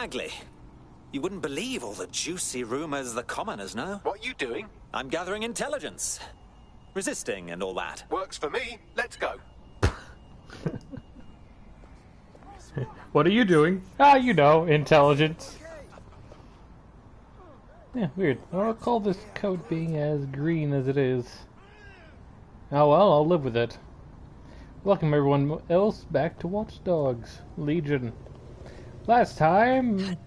Bagley. You wouldn't believe all the juicy rumors the commoners know. What are you doing? I'm gathering intelligence. Resisting and all that. Works for me. Let's go. What are you doing? Ah, you know, intelligence. Yeah, weird. I'll call this coat being as green as it is. Oh well, I'll live with it. Welcome everyone else back to Watch Dogs Legion. Last time,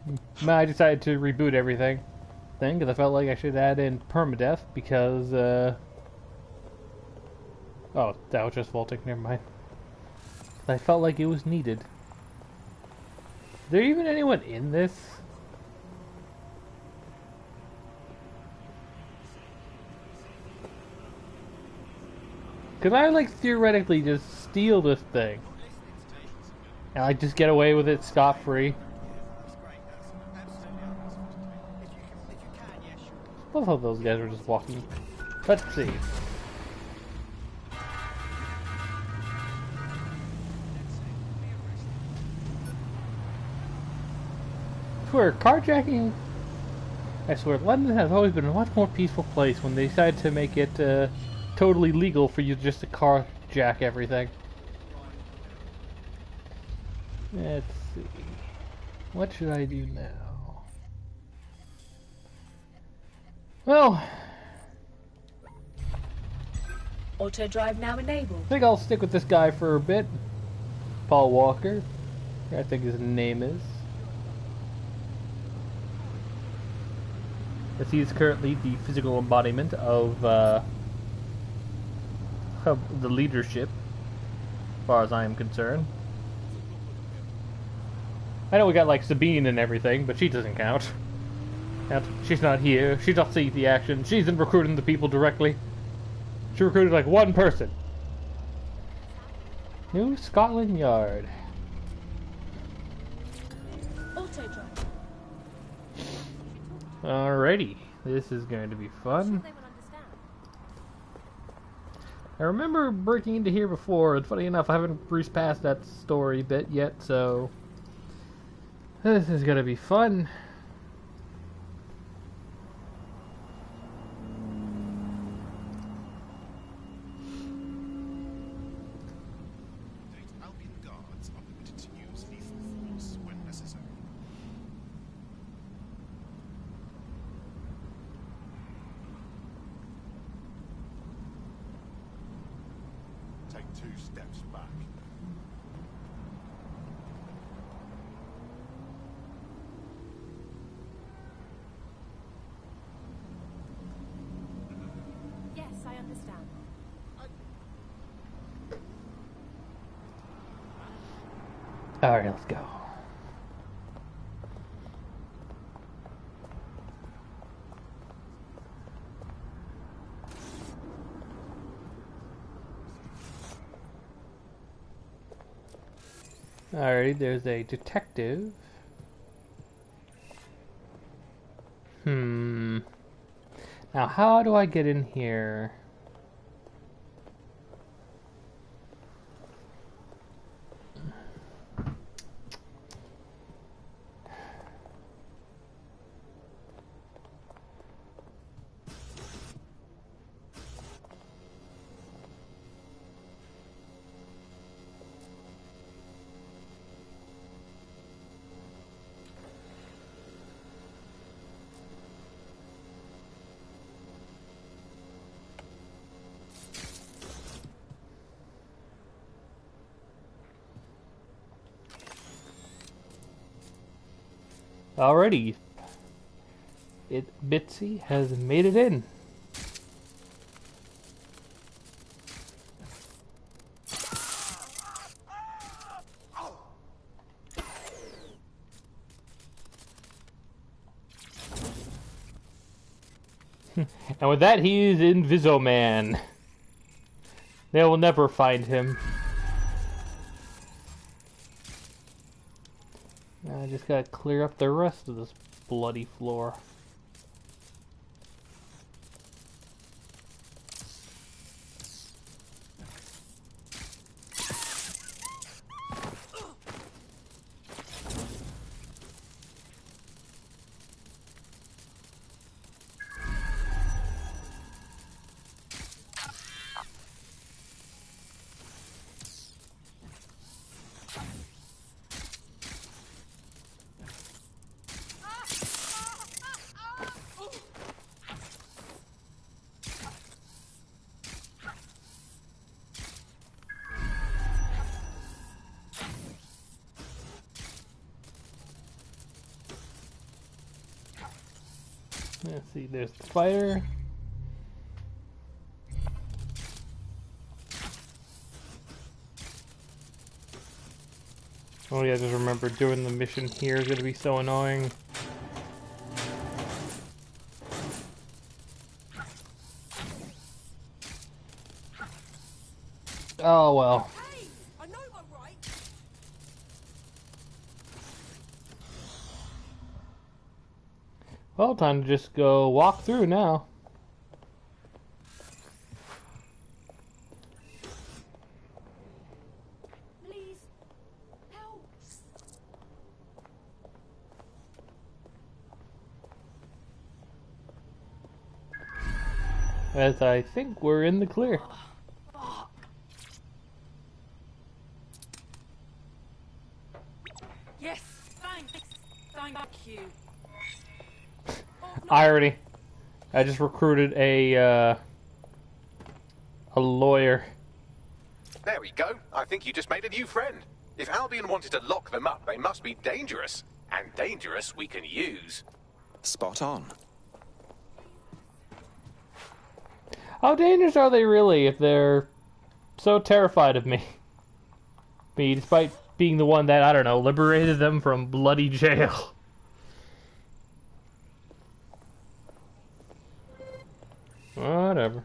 I decided to reboot everything. Because I felt like I should add in permadeath because, oh, that was just vaulting, never mind. I felt like it was needed. Is there even anyone in this? Could I, like, theoretically just steal this thing? And, like, just get away with it scot-free? Both of those guys were just walking. Let's see. Swear, carjacking... I swear, London has always been a much more peaceful place when they decided to make it, totally legal for you just to carjack everything. Let's see. What should I do now? Well... Auto drive now enabled. I think I'll stick with this guy for a bit. Paul Walker. I think his name is. As he is currently the physical embodiment of the leadership, as far as I am concerned. I know we got like Sabine and everything, but she doesn't count. She's not here. She's not seeing the action. She isn't recruiting the people directly. She recruited like one person. New Scotland Yard. Auto drive. Alrighty, this is going to be fun. I remember breaking into here before, and funny enough, I haven't breezed past that story bit yet, so this is going to be fun. Alright, let's go. Alright, there's a detective. Now, how do I get in here? Alrighty, Bitsy has made it in. And with that, he is Inviso-Man. They will never find him. I just gotta clear up the rest of this bloody floor. Let's see, there's the spider. Oh yeah, just remember doing the mission here is gonna be so annoying. Oh well. Hey, I know I'm right. Well, time to just go walk through now. Please, help. As I think we're in the clear. Yes, thanks. Thank you. Irony. I just recruited a lawyer. There we go. I think you just made a new friend. If Albion wanted to lock them up, they must be dangerous. And dangerous we can use. Spot on. How dangerous are they really if they're so terrified of me? Me, despite being the one that, I don't know, liberated them from bloody jail. Whatever.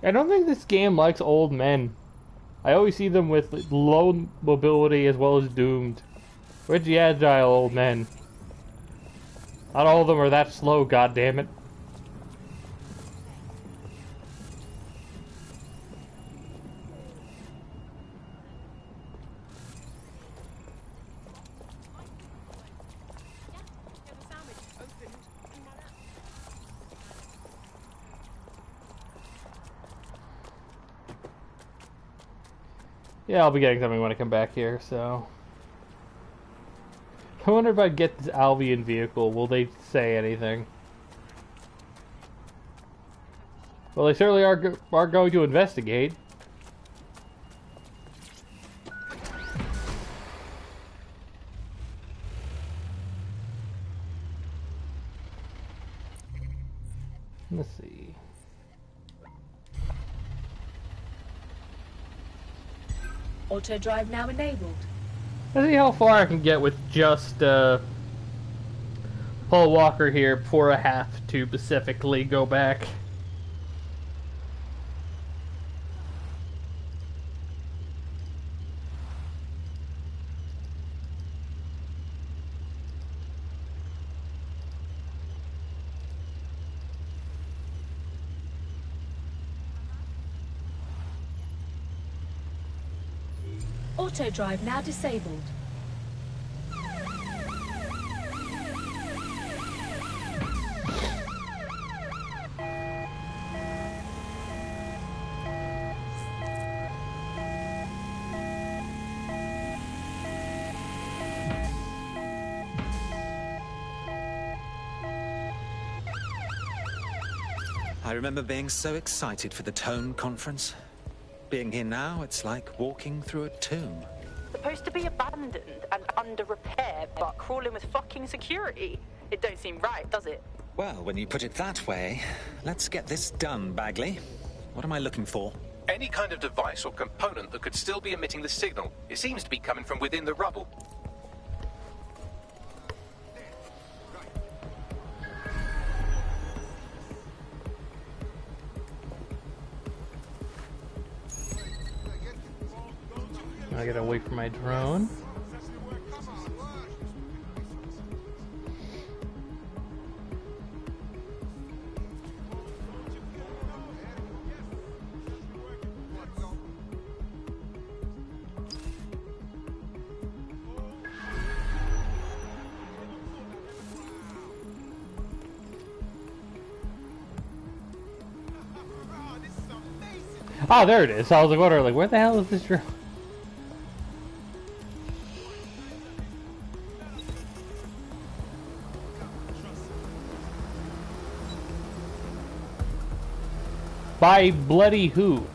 I don't think this game likes old men. I always see them with low mobility as well as doomed. Where's the agile old men? Not all of them are that slow, goddammit. Yeah, I'll be getting something when I come back here, so... I wonder if I get this Albion vehicle, will they say anything? Well, they certainly are going to investigate. Let's see. Auto drive now enabled. Let's see how far I can get with just Paul Walker here before I have to specifically go back. Auto drive now disabled. I remember being so excited for the Tone conference. Being here now, it's like walking through a tomb. Supposed to be abandoned and under repair, but crawling with fucking security. It don't seem right, does it? Well, when you put it that way, let's get this done, Bagley. What am I looking for? Any kind of device or component that could still be emitting the signal. It seems to be coming from within the rubble. I gotta wait for my drone. Oh, there it is. I was like, wondering, like, where the hell is this drone? By bloody who?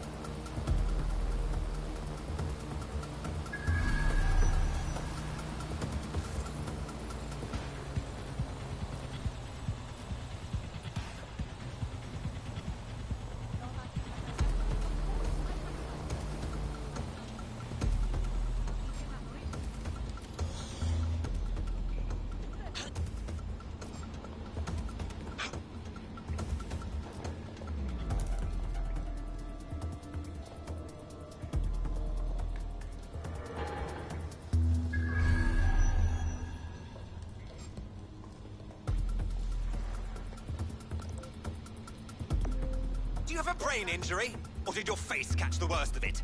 Do you have a brain injury? Or did your face catch the worst of it?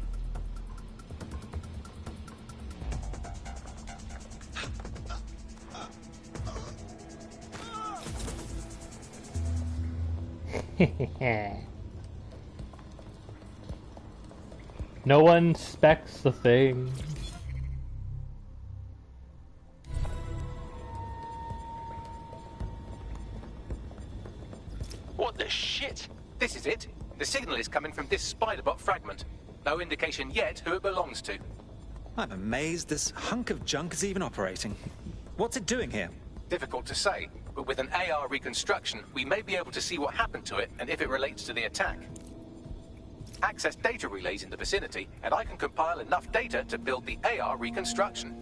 No one specs the thing. What the shit? This is it. The signal is coming from this spider-bot fragment. No indication yet who it belongs to. I'm amazed this hunk of junk is even operating. What's it doing here? Difficult to say, but with an AR reconstruction, we may be able to see what happened to it and if it relates to the attack. Access data relays in the vicinity, and I can compile enough data to build the AR reconstruction.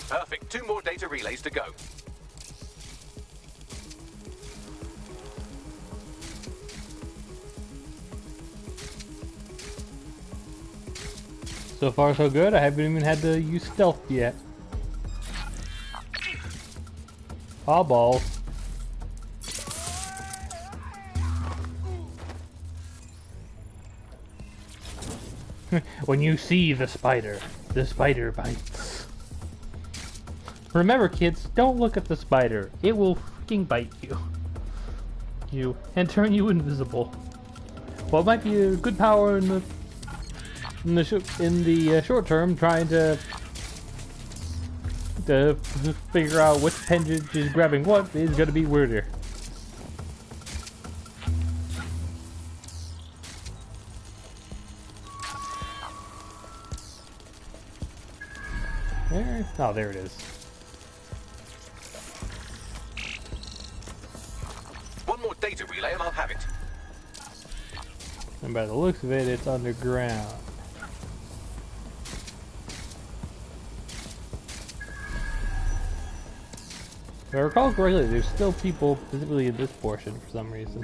Perfect. 2 more data relays to go. So far so good, I haven't even had to use stealth yet. Aw, balls. When you see the spider bites. Remember, kids, don't look at the spider. It will freaking bite you. And turn you invisible. Well, it might be a good power in the short term, trying to figure out which appendage is grabbing what is going to be weirder. There? Oh, there it is. One more data relay and I'll have it. And by the looks of it, it's underground. If I recall correctly, there's still people specifically in this portion for some reason.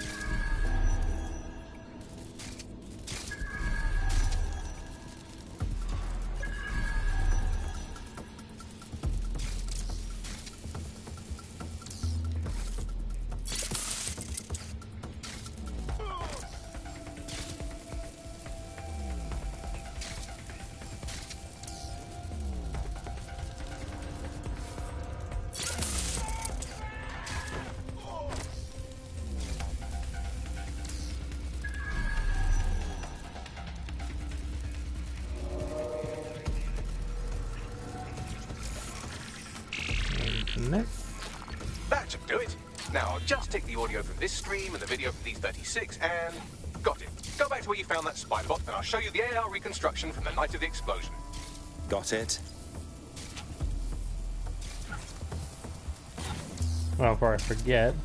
That should do it. Now I'll just take the audio from this stream and the video from these 36 and... got it. Go back to where you found that spider bot and I'll show you the AR reconstruction from the night of the explosion. Got it. Well, before I forget.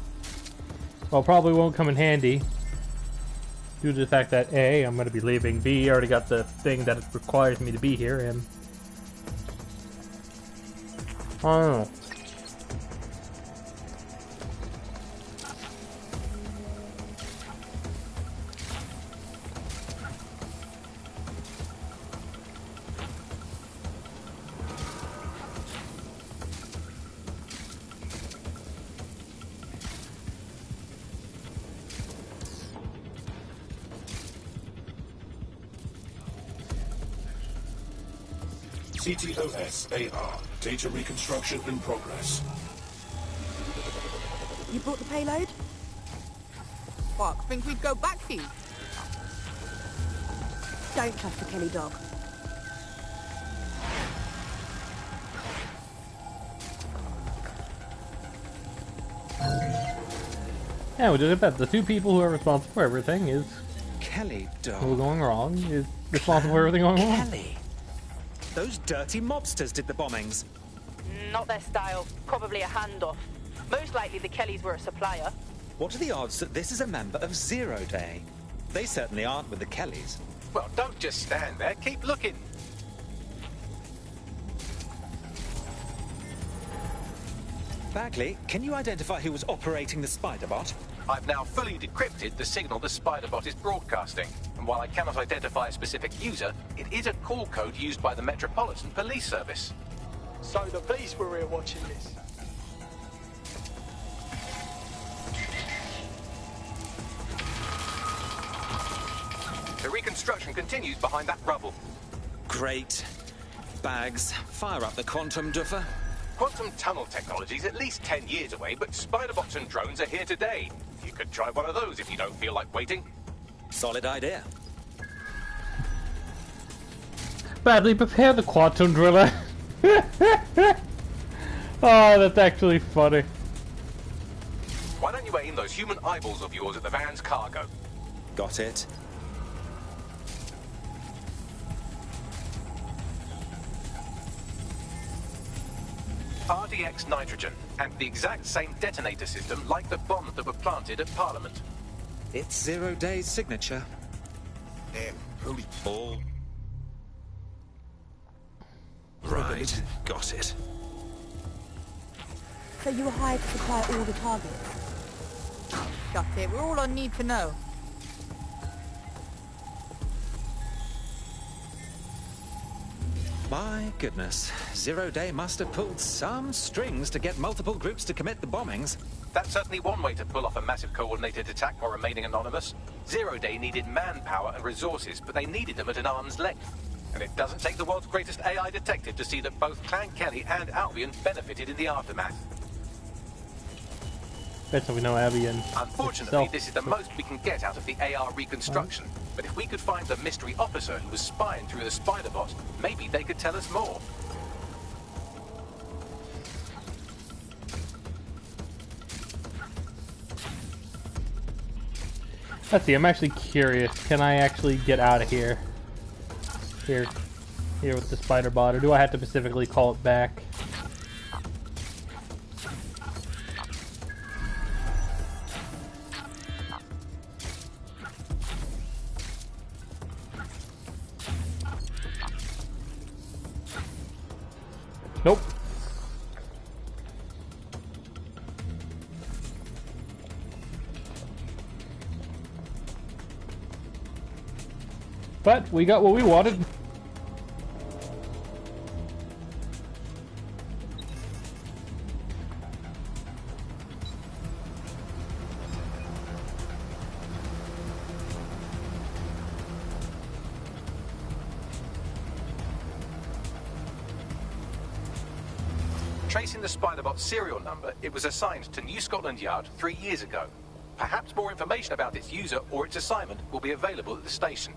Well, probably won't come in handy. Due to the fact that A, I'm going to be leaving. B, I already got the thing that requires me to be here, and... I don't know. CTOS AR. Data reconstruction in progress. You brought the payload? Fuck, think we'd go back for you? Don't trust the Kelly dog. Yeah, we just bet the two people who are responsible for everything is Kelly dog. who going wrong is responsible for everything going wrong. Kelly. Those dirty mobsters did the bombings. Not their style. Probably a handoff. Most likely the Kellys were a supplier. What are the odds that this is a member of Zero Day? They certainly aren't with the Kellys. Well, don't just stand there. Keep looking. Bagley, can you identify who was operating the spider bot? I've now fully decrypted the signal the Spider-Bot is broadcasting. And while I cannot identify a specific user, it is a call code used by the Metropolitan Police Service. So the police were here watching this. The reconstruction continues behind that rubble. Great. Bags, fire up the quantum duffer. Quantum tunnel technology is at least 10 years away, but Spider-Bots and drones are here today. You could try one of those if you don't feel like waiting. Solid idea. Badly prepare the quantum driller. Oh, that's actually funny. Why don't you aim those human eyeballs of yours at the van's cargo? Got it. RDX nitrogen, and the exact same detonator system like the bombs that were planted at Parliament. It's Zero Day's signature. Damn, holy ball. Right, got it. So you were hired to supply all the targets? Got it, we're all on need to know. My goodness, Zero Day must have pulled some strings to get multiple groups to commit the bombings. That's certainly one way to pull off a massive coordinated attack while remaining anonymous. Zero Day needed manpower and resources, but they needed them at an arm's length. And it doesn't take the world's greatest AI detective to see that both Clan Kelly and Albion benefited in the aftermath. Better we know Albion. Unfortunately, this is the most we can get out of the AR reconstruction. But if we could find the mystery officer who was spying through the Spider-Bot, maybe they could tell us more. Let's see, I'm actually curious. Can I actually get out of here? Here with the spider bot, or do I have to specifically call it back? Nope. But we got what we wanted. Tracing the Spider-Bot's serial number, it was assigned to New Scotland Yard 3 years ago. Perhaps more information about its user or its assignment will be available at the station.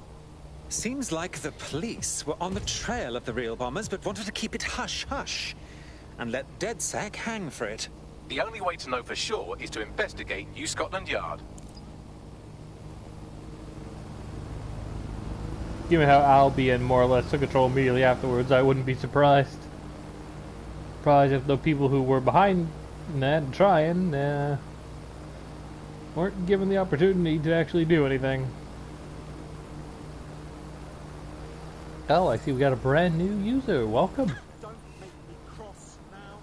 Seems like the police were on the trail of the real bombers, but wanted to keep it hush-hush and let DedSec hang for it. The only way to know for sure is to investigate New Scotland Yard. Given how Albion more or less took control immediately afterwards, I wouldn't be surprised. Surprised if the people who were behind that and trying weren't given the opportunity to actually do anything. Oh, I see we got a brand new user. Welcome. Don't make me cross now.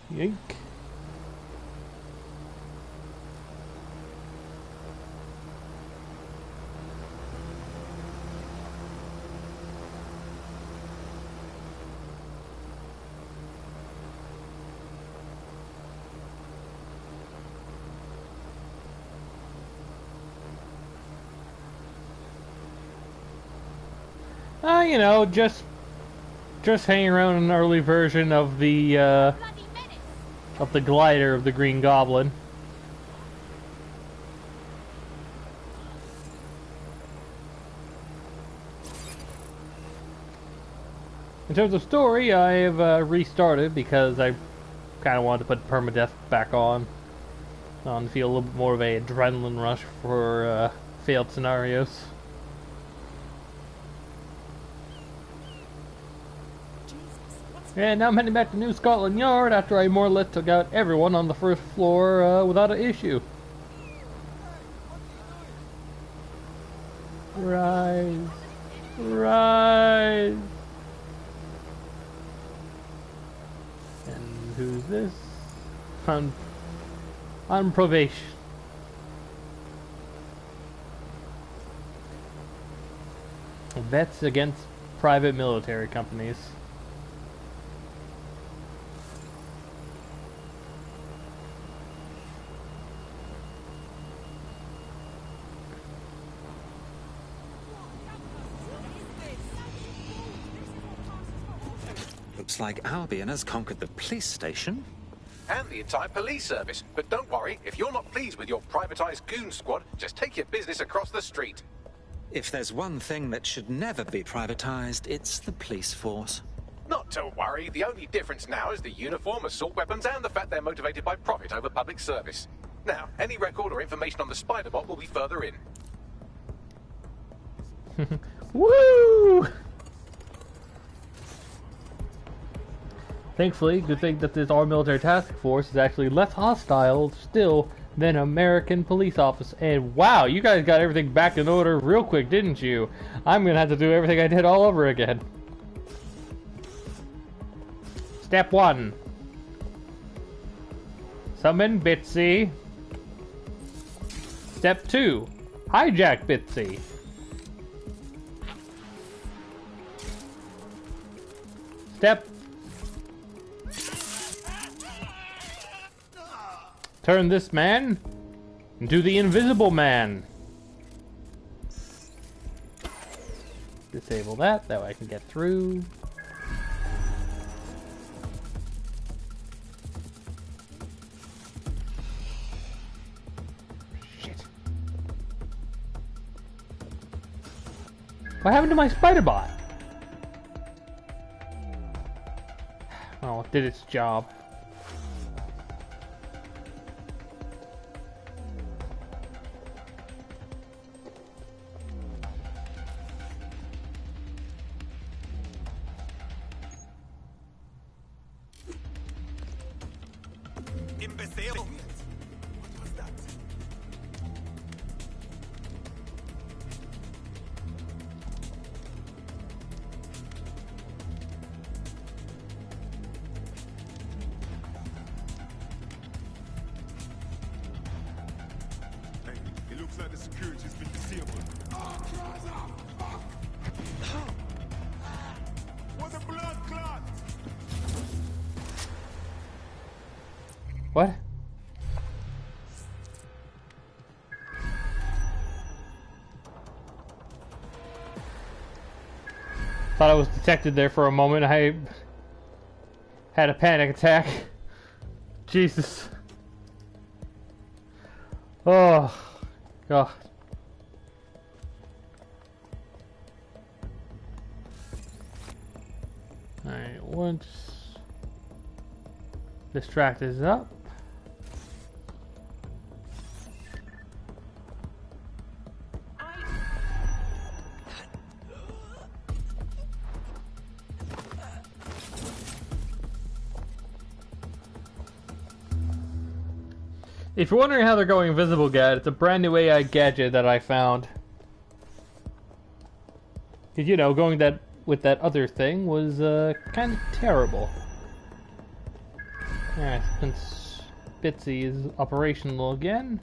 Yank. You know, just hanging around an early version of the glider of the Green Goblin. In terms of story, I have restarted because I kind of wanted to put permadeath back on. To feel a little bit more of a adrenaline rush for failed scenarios. And now I'm heading back to New Scotland Yard after I more or less took out everyone on the first floor without an issue. Rise. Rise. And who's this? On probation. Vets against private military companies. Looks like Albion has conquered the police station. And the entire police service. But don't worry, if you're not pleased with your privatized goon squad, just take your business across the street. If there's one thing that should never be privatized, it's the police force. Not to worry, the only difference now is the uniform, assault weapons, and the fact they're motivated by profit over public service. Now, any record or information on the Spider-Bot will be further in. Woo! Thankfully, good thing that this our military task force is actually less hostile still than American police officers. And wow, you guys got everything back in order real quick, didn't you? I'm gonna have to do everything I did all over again. Step 1. Summon Bitsy. Step 2. Hijack Bitsy. Step turn this man into the Invisible Man. Disable that way I can get through. Shit. What happened to my Spider-Bot? Oh, it did its job. Imbecile! What was that? Hey, it looks like the security's been disabled. Oh, fuck! What a blood clot! What? Thought I was detected there for a moment. I had a panic attack. Jesus. Oh, God. Alright, once this tract is up. If you're wondering how they're going invisible, guys, it's a brand new AI gadget that I found. Cause you know, going that with that other thing was kind of terrible. Alright, since Bitsy is operational again.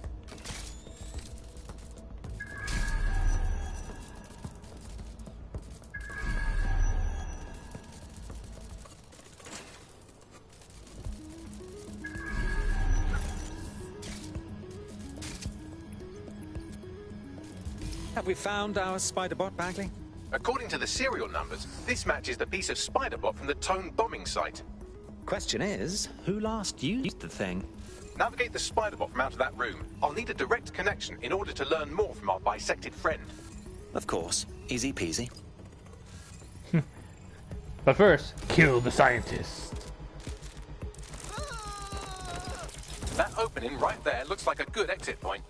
Have we found our Spider-Bot, Bagley? According to the serial numbers, this matches the piece of spider-bot from the Tone bombing site. Question is, who last used the thing? Navigate the spider-bot from out of that room. I'll need a direct connection in order to learn more from our bisected friend. Of course. Easy peasy. But first, kill the scientist. That opening right there looks like a good exit point.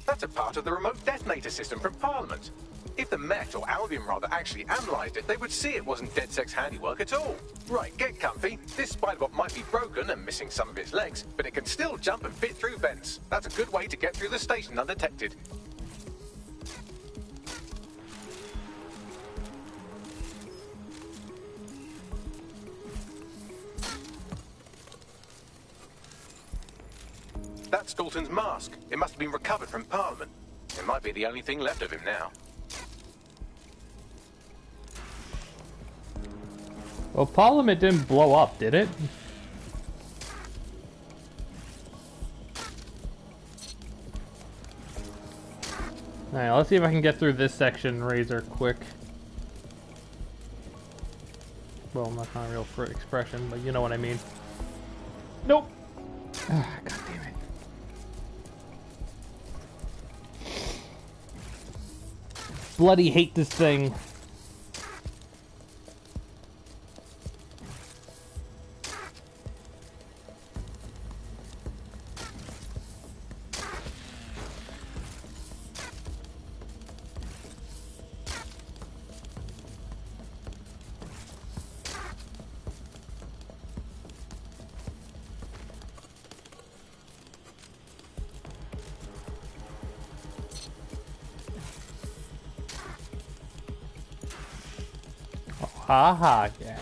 That's a part of the remote detonator system from Parliament. If the Met, or Albion rather, actually analysed it, they would see it wasn't DedSec's handiwork at all. Right, get comfy. This spiderbot might be broken and missing some of its legs, but it can still jump and fit through vents. That's a good way to get through the station undetected. That's Dalton's mask. It must have been recovered from Parliament. It might be the only thing left of him now. Well, Parliament didn't blow up, did it? Alright, let's see if I can get through this section razor quick. Well, that's not a real expression, but you know what I mean. Nope! Ah, God damn it. Bloody hate this thing. Haha, yeah.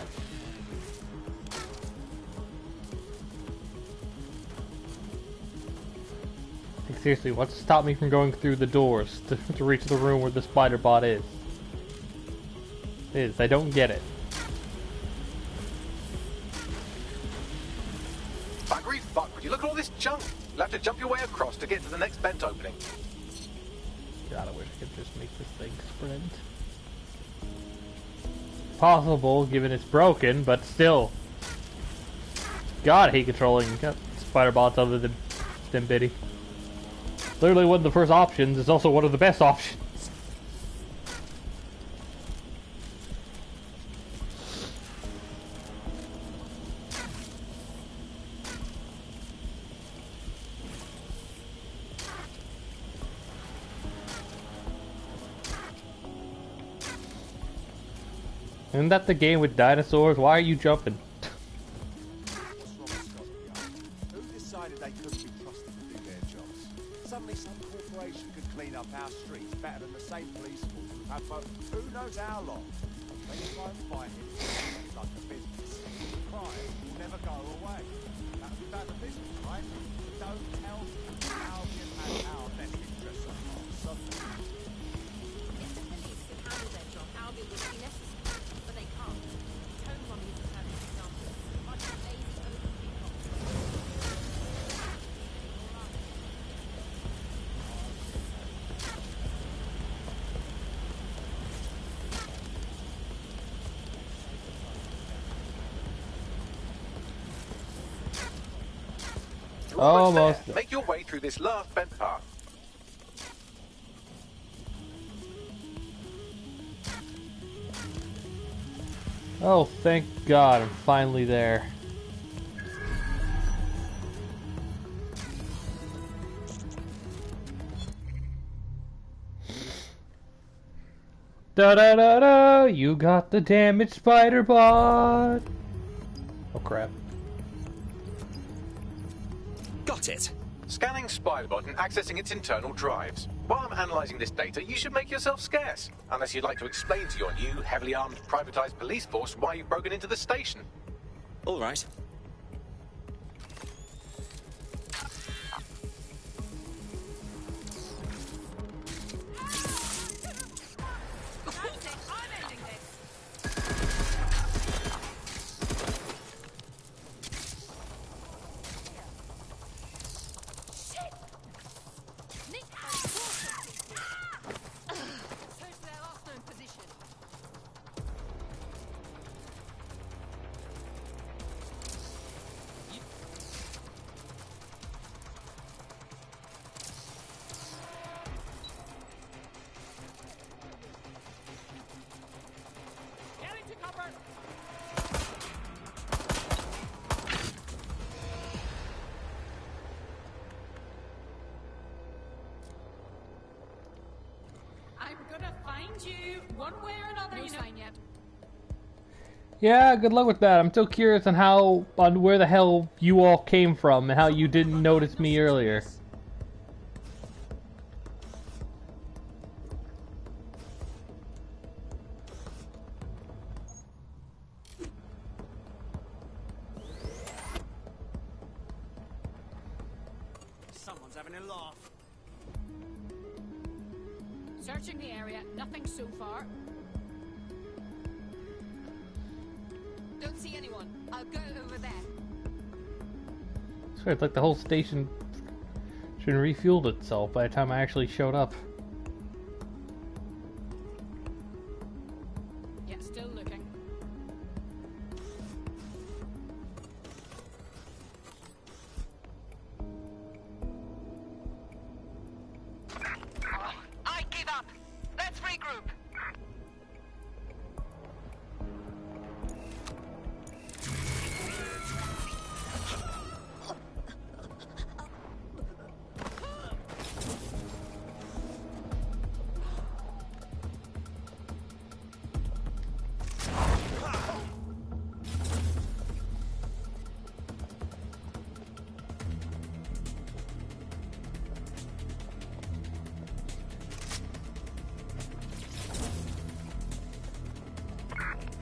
Like, seriously, what's to stop me from going through the doors to reach the room where the spider bot is? I don't get it. Buggery fuck, would you look at all this junk? You'll have to jump your way across to get to the next vent opening. God, I wish I could just make this thing sprint. Possible, given it's broken, but still. God, I hate controlling spider bots other than Biddy. Literally one of the first options is also one of the best options. Isn't that the game with dinosaurs? Why are you jumping? Who decided they couldn't be trusted to do their jobs? Suddenly some corporation could clean up our streets better than the same police force we've had for who knows how long. When you try and fight it, it's like a business. Crime will never go away. That's about the business, right? Don't tell me Albion has our best interests at heart. Suddenly. If the police could handle their job, Albion would be necessary. But they can't. Tone bombing is a perfect example. Much of lazy overview Almost. Make your way through this last vent path. Oh, thank God, I'm finally there. Da da da da! You got the damaged spider bot! Oh crap. Got it! Scanning Spiderbot and accessing its internal drives. While I'm analysing this data, you should make yourself scarce. Unless you'd like to explain to your new, heavily armed, privatised police force why you've broken into the station. All right. One way or another, no sign yet. Yeah, good luck with that. I'm still curious on where the hell you all came from and how you didn't notice me earlier. Someone's having a laugh. Searching the area, nothing so far. Don't see anyone. I'll go over there. So it's like the whole station should have refueled itself by the time I actually showed up. Yeah, still looking. I give up. Let's regroup.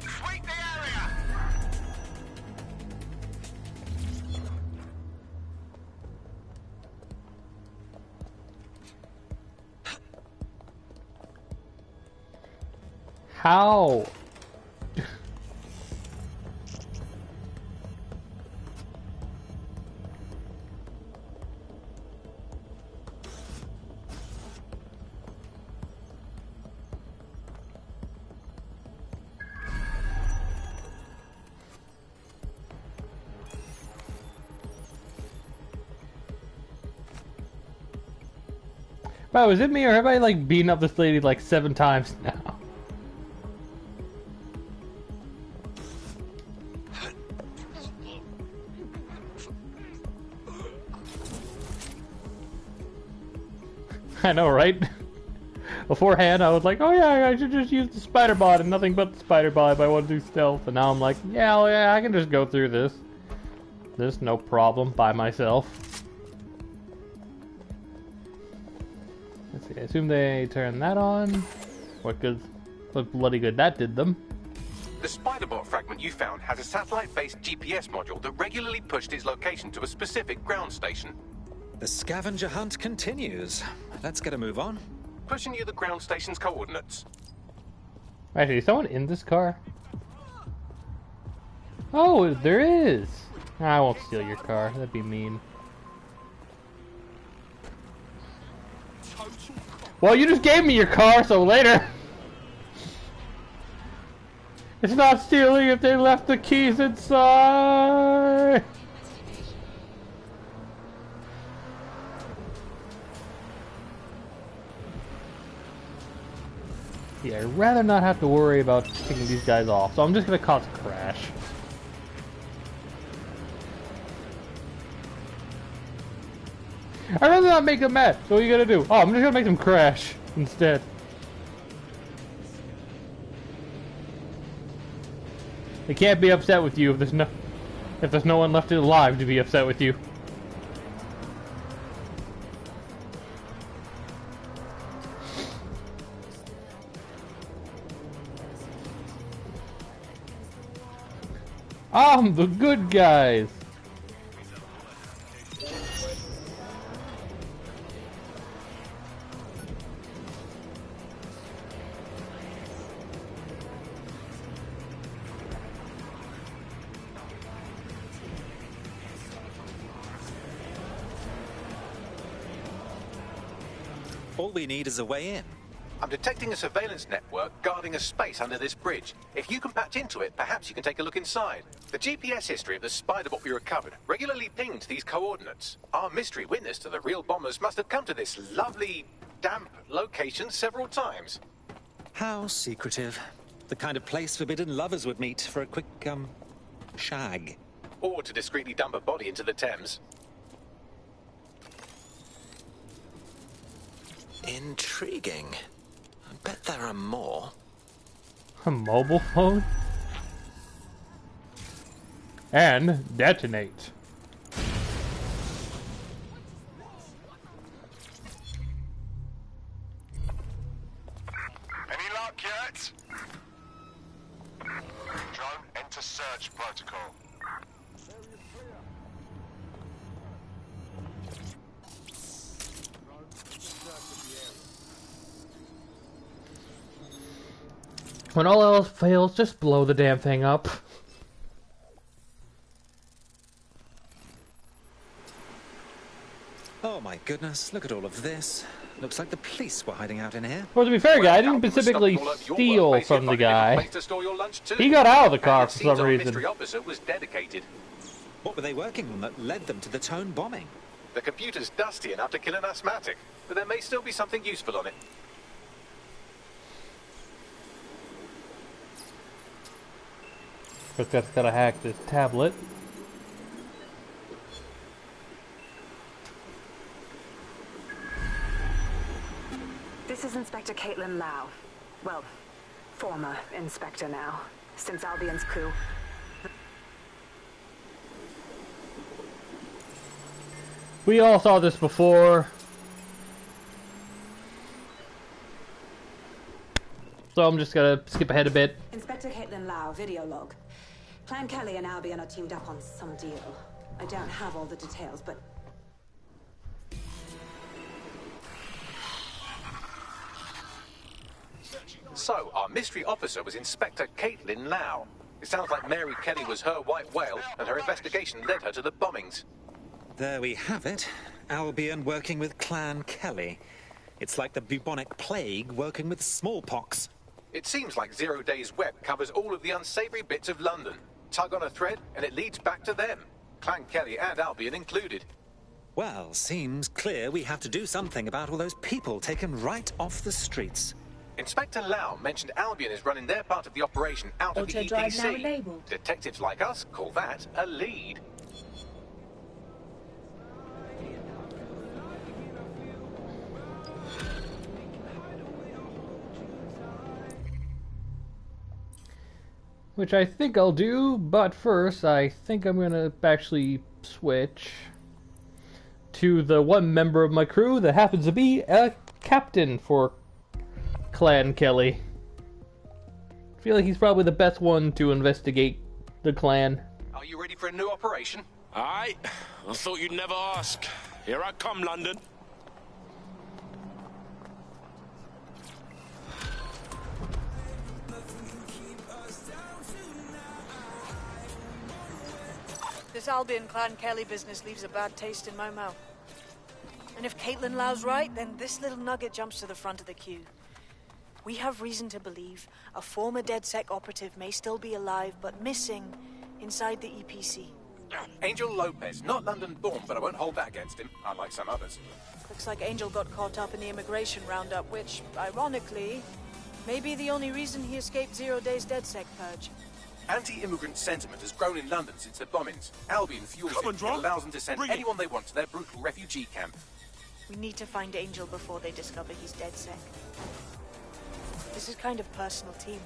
Sweep the area. How? Bro, is it me or have I like beaten up this lady like 7 times now? I know, right? Beforehand, I was like, oh yeah, I should just use the spider bot and nothing but the spider bot if I want to do stealth. And now I'm like, yeah, oh, yeah, I can just go through this. This, no problem, by myself. Let's see, I assume they turned that on. What bloody good that did them. The spider-bot fragment you found has a satellite-based GPS module that regularly pushed its location to a specific ground station. The scavenger hunt continues. Let's get a move on. Pushing you the ground station's coordinates. Actually, is someone in this car? Oh, there is! I won't steal your car, that'd be mean. Well, you just gave me your car, so later! It's not stealing if they left the keys inside! Yeah, I'd rather not have to worry about taking these guys off, so I'm just gonna cause a crash. I'd rather not make them mad, so what are you gonna do? Oh, I'm just gonna make them crash instead. They can't be upset with you if there's no one left alive to be upset with you. I'm the good guys. All we need is a way in. I'm detecting a surveillance network guarding a space under this bridge. If you can patch into it, perhaps you can take a look inside. The GPS history of the spider-bot we recovered regularly pinged these coordinates. Our mystery witness to the real bombers must have come to this lovely, damp location several times. How secretive. The kind of place forbidden lovers would meet for a quick, shag. Or to discreetly dump a body into the Thames. Intriguing. I bet there are more. A mobile phone? And detonate. Any luck yet? Drone, enter search protocol. When all else fails, just blow the damn thing up. Oh my goodness, look at all of this. Looks like the police were hiding out in here. Well, to be fair, guy, I didn't specifically steal from the guy. He got out of the car for some reason. Mystery officer was dedicated. What were they working on that led them to the Tone bombing? The computer's dusty enough to kill an asthmatic, but there may still be something useful on it. But that's gotta hack this tablet. This is Inspector Caitlin Lau. Well, former Inspector now, since Albion's coup. We all saw this before. So I'm just gonna skip ahead a bit. Inspector Caitlin Lau, video log. Clan Kelly and Albion are teamed up on some deal. I don't have all the details, but... So, our mystery officer was Inspector Caitlin Lau. It sounds like Mary Kelly was her white whale, and her investigation led her to the bombings. There we have it. Albion working with Clan Kelly. It's like the bubonic plague working with smallpox. It seems like Zero Days Web covers all of the unsavory bits of London. Tug on a thread, and it leads back to them. Clan Kelly and Albion included. Well, seems clear we have to do something about all those people taken right off the streets. Inspector Lau mentioned Albion is running their part of the operation out of the Auto-drive now EPC. enabled. Detectives like us call that a lead. Which I think I'll do, but first I think I'm gonna actually switch to the one member of my crew that happens to be a captain for Clan Kelly. I feel like he's probably the best one to investigate the clan. Are you ready for a new operation? Aye. I thought you'd never ask. Here I come, London. This Albion Clan Kelly business leaves a bad taste in my mouth. And if Caitlin Lau's right, then this little nugget jumps to the front of the queue. We have reason to believe a former DedSec operative may still be alive, but missing inside the EPC. Angel Lopez, not London-born, but I won't hold that against him, unlike some others. Looks like Angel got caught up in the immigration roundup, which, ironically, may be the only reason he escaped 0 Days DedSec purge. Anti-immigrant sentiment has grown in London since the bombings. Albion fuels it and allows them to send anyone they want to their brutal refugee camp. We need to find Angel before they discover he's DedSec. This is kind of personal, team.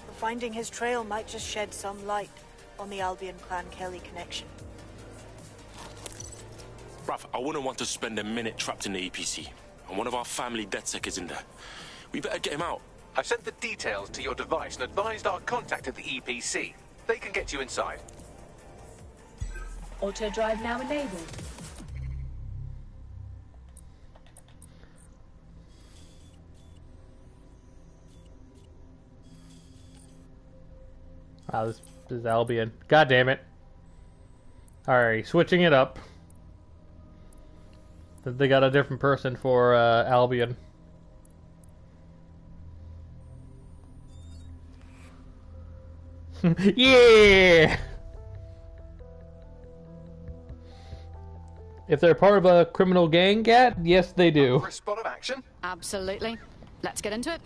But finding his trail might just shed some light on the Albion Clan Kelly connection. Bruv, I wouldn't want to spend a minute trapped in the EPC. And one of our family DedSec is in there. We better get him out. I've sent the details to your device and advised our contact at the EPC. They can get you inside. Auto drive now enabled. Wow, this is Albion. God damn it. Alright, switching it up. They got a different person for Albion. Yeah! If they're part of a criminal gang, Gat, yes they do. For a spot of action? Absolutely. Let's get into it.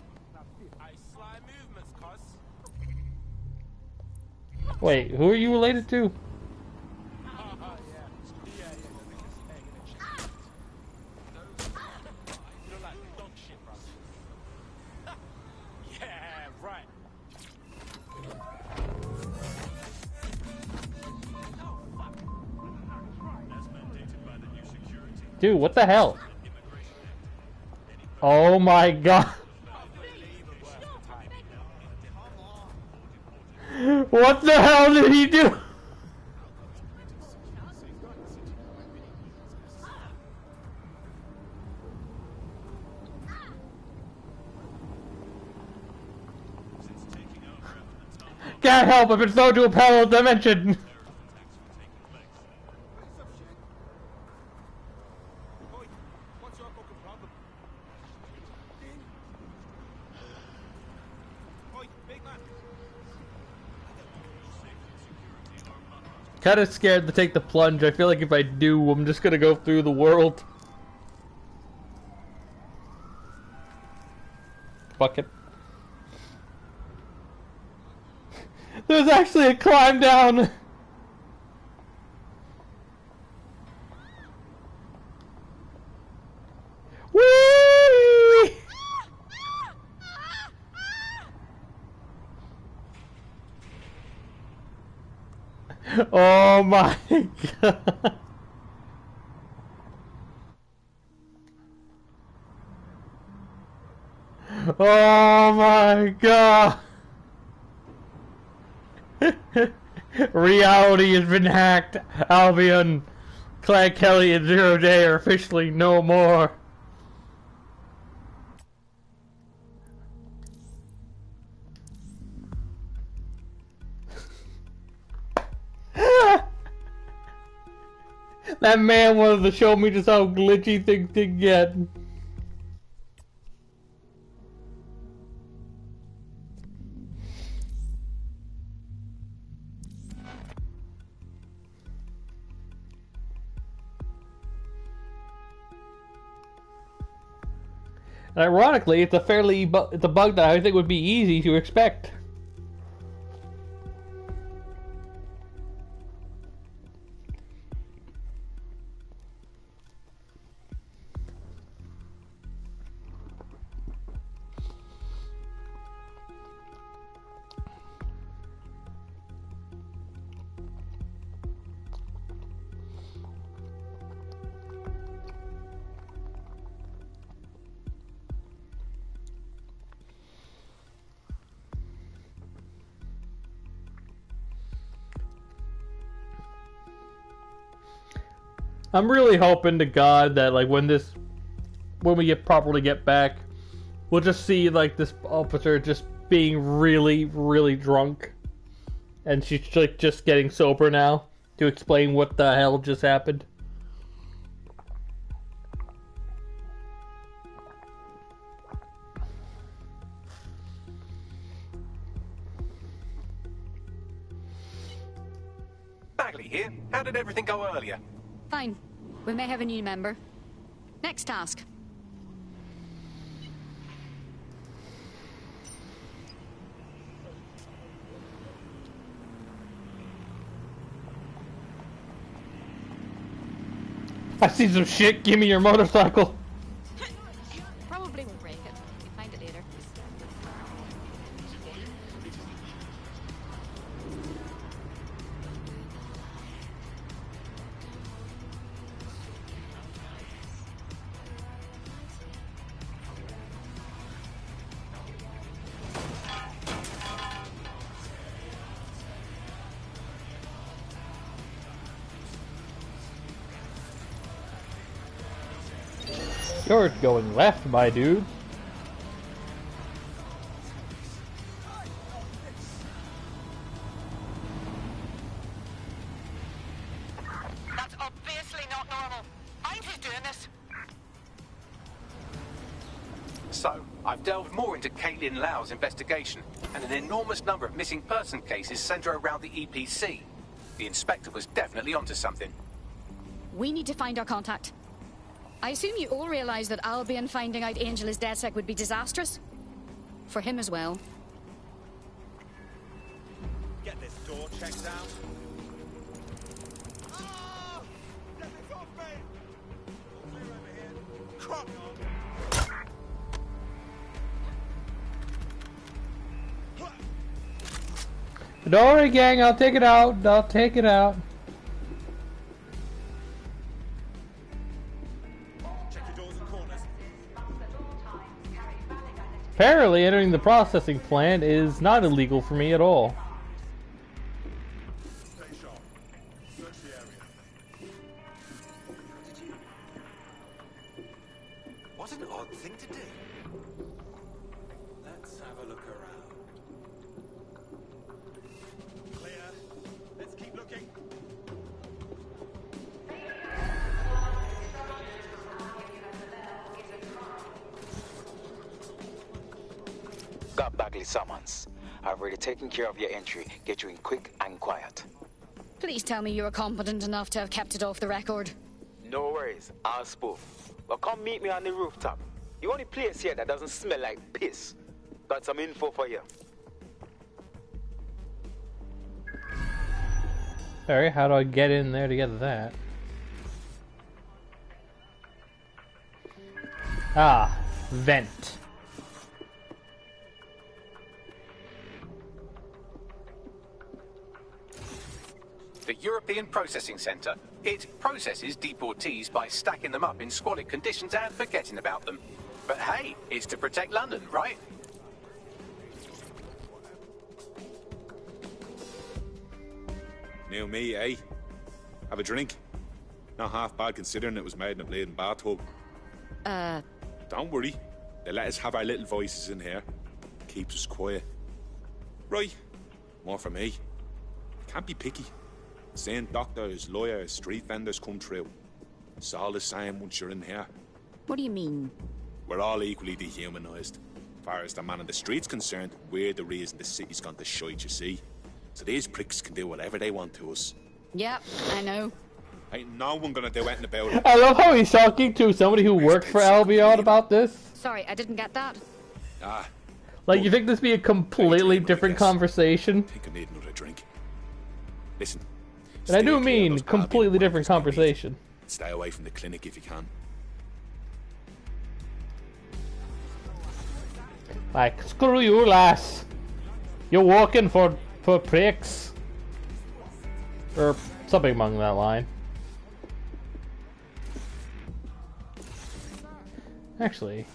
Wait, who are you related to? Yeah, right. Dude, what the hell? Oh my god. What the hell did he do? Can't help if it's thrown to a parallel dimension. Kinda scared to take the plunge. I feel like if I do, I'm just gonna go through the world. Fuck it. There's actually a climb down! Whee! Oh my god. Oh my god. Reality has been hacked. Albion, Clan Kelly, and Zero Day are officially no more. That man wanted to show me just how glitchy things can get. And ironically, it's a it's a bug that I think would be easy to expect. I'm really hoping to God that like when we properly get back, we'll just see like this officer just being really, really drunk, and she's like just getting sober now to explain what the hell just happened. Bagley here. How did everything go earlier? Fine. We may have a new member. Next task. I see some shit. Give me your motorcycle. Probably won't break it. You can find it later. You're going left, my dude. That's obviously not normal. I'm who's doing this. So, I've delved more into Caitlin Lau's investigation, and an enormous number of missing person cases center around the EPC. The inspector was definitely onto something. We need to find our contact. I assume you all realize that Albion finding out Angel is DedSec would be disastrous? For him as well. Get this door checked out. Oh! Get this off me! Clear over here. Crop! Don't worry, gang. I'll take it out. I'll take it out. Apparently, entering the processing plant is not illegal for me at all. What an odd thing to do. Let's have a look around. Clear. Let's keep looking. Got Bagley summons. I've already taken care of your entry. Get you in quick and quiet. Please tell me you were competent enough to have kept it off the record. No worries, I'll spoof. Well, come meet me on the rooftop. The only place here that doesn't smell like piss. Got some info for you. Alright, how do I get in there to get that? Ah, vent. The European Processing Centre. It processes deportees by stacking them up in squalid conditions and forgetting about them. But hey, it's to protect London, right? New me, eh? Have a drink? Not half bad considering it was made in a bleeding bathtub. Don't worry. They let us have our little voices in here. Keeps us quiet. Right. More for me. Can't be picky. Seeing doctors, lawyers, street vendors come through. It's all the same once you're in here. What do you mean? We're all equally dehumanised. As far as the man on the street's concerned, we're the reason the city's gone to shite, you see. So these pricks can do whatever they want to us. Yep, I know. Ain't no one gonna do anything about it. I love how he's talking to somebody who worked for Albion about this. Sorry, I didn't get that. Ah. Like, you think this would be a completely different conversation? I think I need another drink. Listen. And I do mean completely different conversation. Stay away from the clinic if you can. Like, screw you, lass. You're working for pricks. Or something along that line. Actually...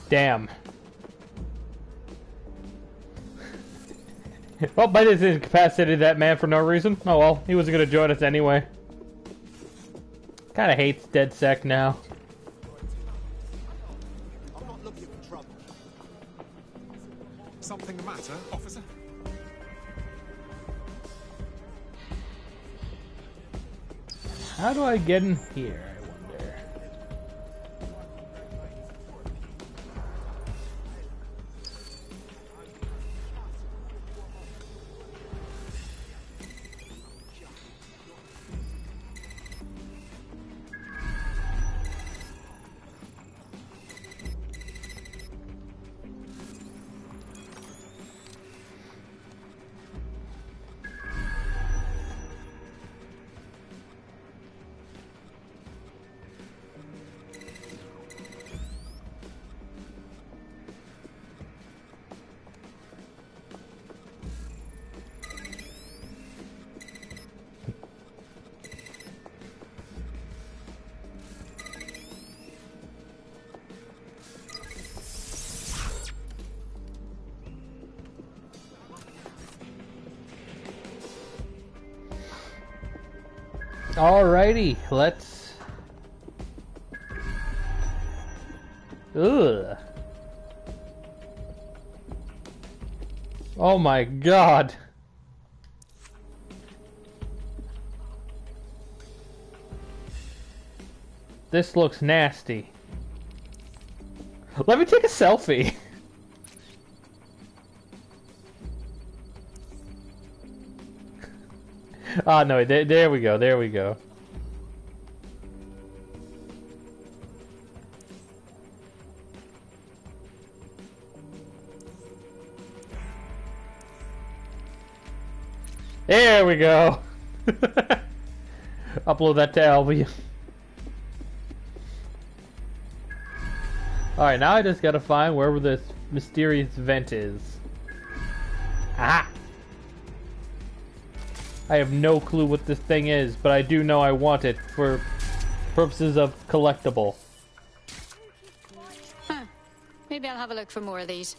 Damn. Well, by this incapacitated that man for no reason. Oh well, he wasn't gonna join us anyway. Kinda hates DedSec now. I'm not looking for trouble. Something the matter, officer? How do I get in here, I wonder? Alrighty, let's... Ugh. Oh my god. This looks nasty. Let me take a selfie. Ah, no, there we go, there we go. There we go. Upload that to Albion. Alright, now I just gotta find wherever this mysterious vent is. Ah! I have no clue what this thing is, but I do know I want it for purposes of collectible. Huh. Maybe I'll have a look for more of these.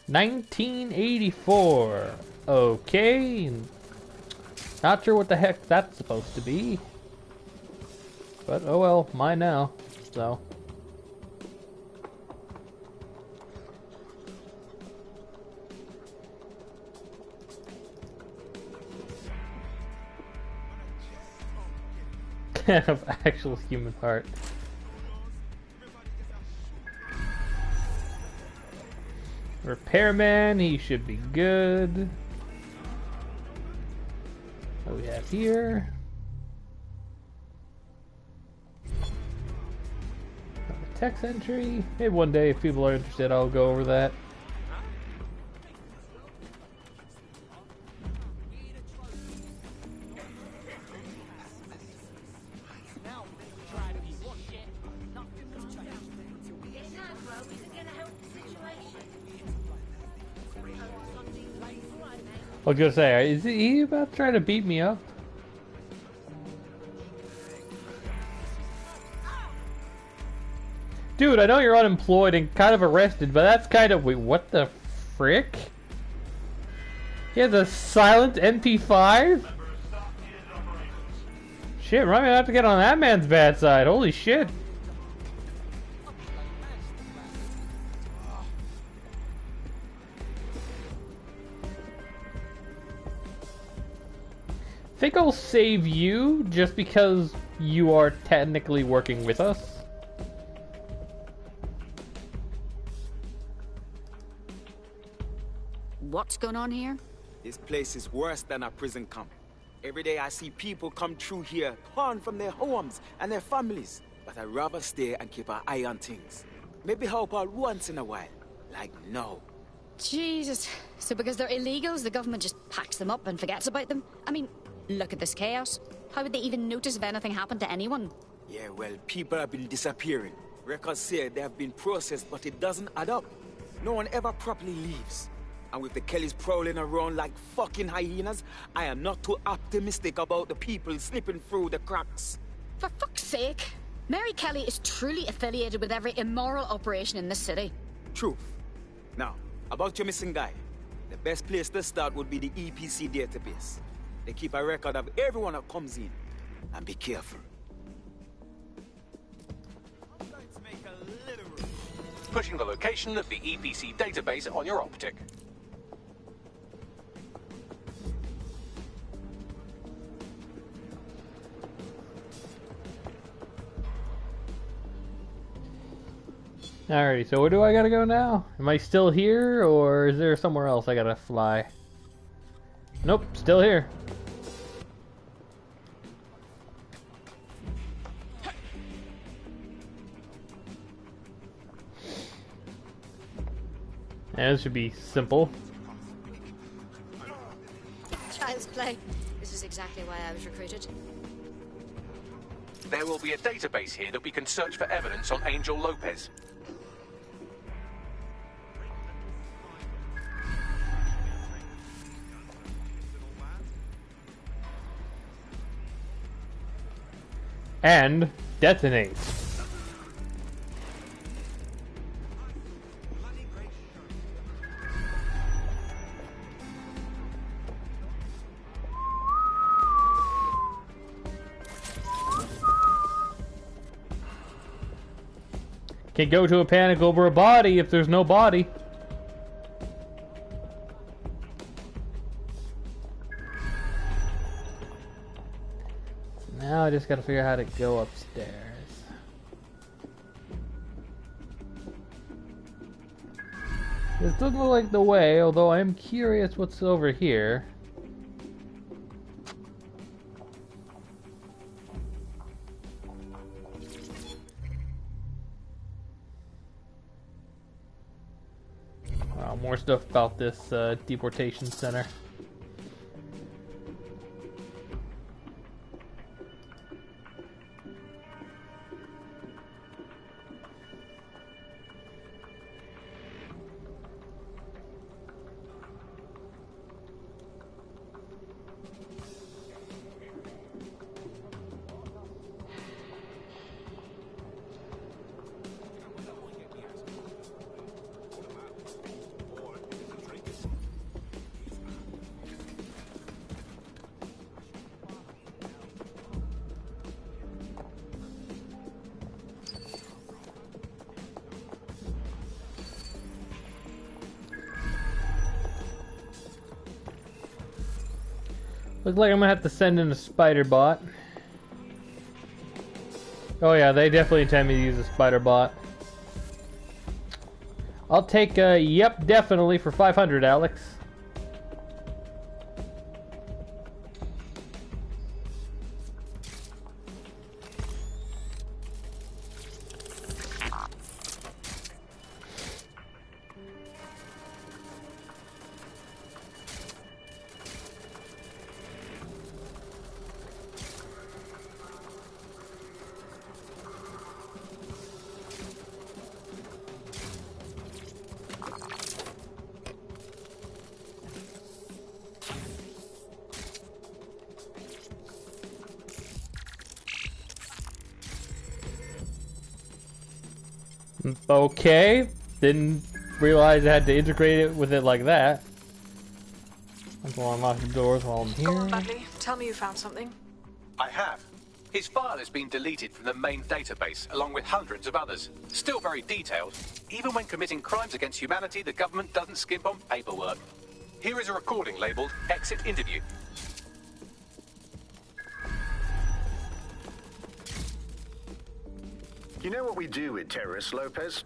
1984. Okay. Not sure what the heck that's supposed to be. But oh well, mine now. So. Of actual human heart. Repairman, he should be good. What do we have here? Text entry. Maybe one day, if people are interested, I'll go over that. I was gonna say, is he about trying to beat me up? Dude, I know you're unemployed and kind of arrested, but that's kind of... Wait, what the frick? He has a silent MP5? Shit, right, I have to get on that man's bad side. Holy shit. Think I'll save you just because you are technically working with us. What's going on here? This place is worse than a prison camp. Every day I see people come through here, torn from their homes and their families. But I'd rather stay and keep an eye on things. Maybe help out once in a while. Like now. Jesus. So because they're illegals, the government just packs them up and forgets about them? I mean, look at this chaos. How would they even notice if anything happened to anyone? Yeah, well, people have been disappearing. Records say they have been processed, but it doesn't add up. No one ever properly leaves. And with the Kellys prowling around like fucking hyenas, I am not too optimistic about the people slipping through the cracks. For fuck's sake. Mary Kelly is truly affiliated with every immoral operation in this city. Truth. Now, about your missing guy. The best place to start would be the EPC database. They keep a record of everyone that comes in. And be careful. Pushing the location of the EPC database on your optic. Alrighty, so where do I gotta go now? Am I still here, or is there somewhere else I gotta fly? Nope, still here. Yeah, this should be simple. Child's play. This is exactly why I was recruited. There will be a database here that we can search for evidence on Angel Lopez. And detonate. Can't go to a panic over a body if there's no body. Now I just gotta figure out how to go upstairs. This doesn't look like the way, although I am curious what's over here. Wow, more stuff about this deportation center. Looks like I'm gonna have to send in a spider bot. Oh yeah, they definitely intend me to use a spider bot. I'll take yep, definitely for 500, Alex. Okay, didn't realize I had to integrate it with it like that. I'm going to unlock the doors while I'm here. Go on, Bagley. Tell me you found something. I have. His file has been deleted from the main database, along with hundreds of others. Still very detailed. Even when committing crimes against humanity, the government doesn't skimp on paperwork. Here is a recording labeled Exit Interview. You know what we do with terrorists, Lopez?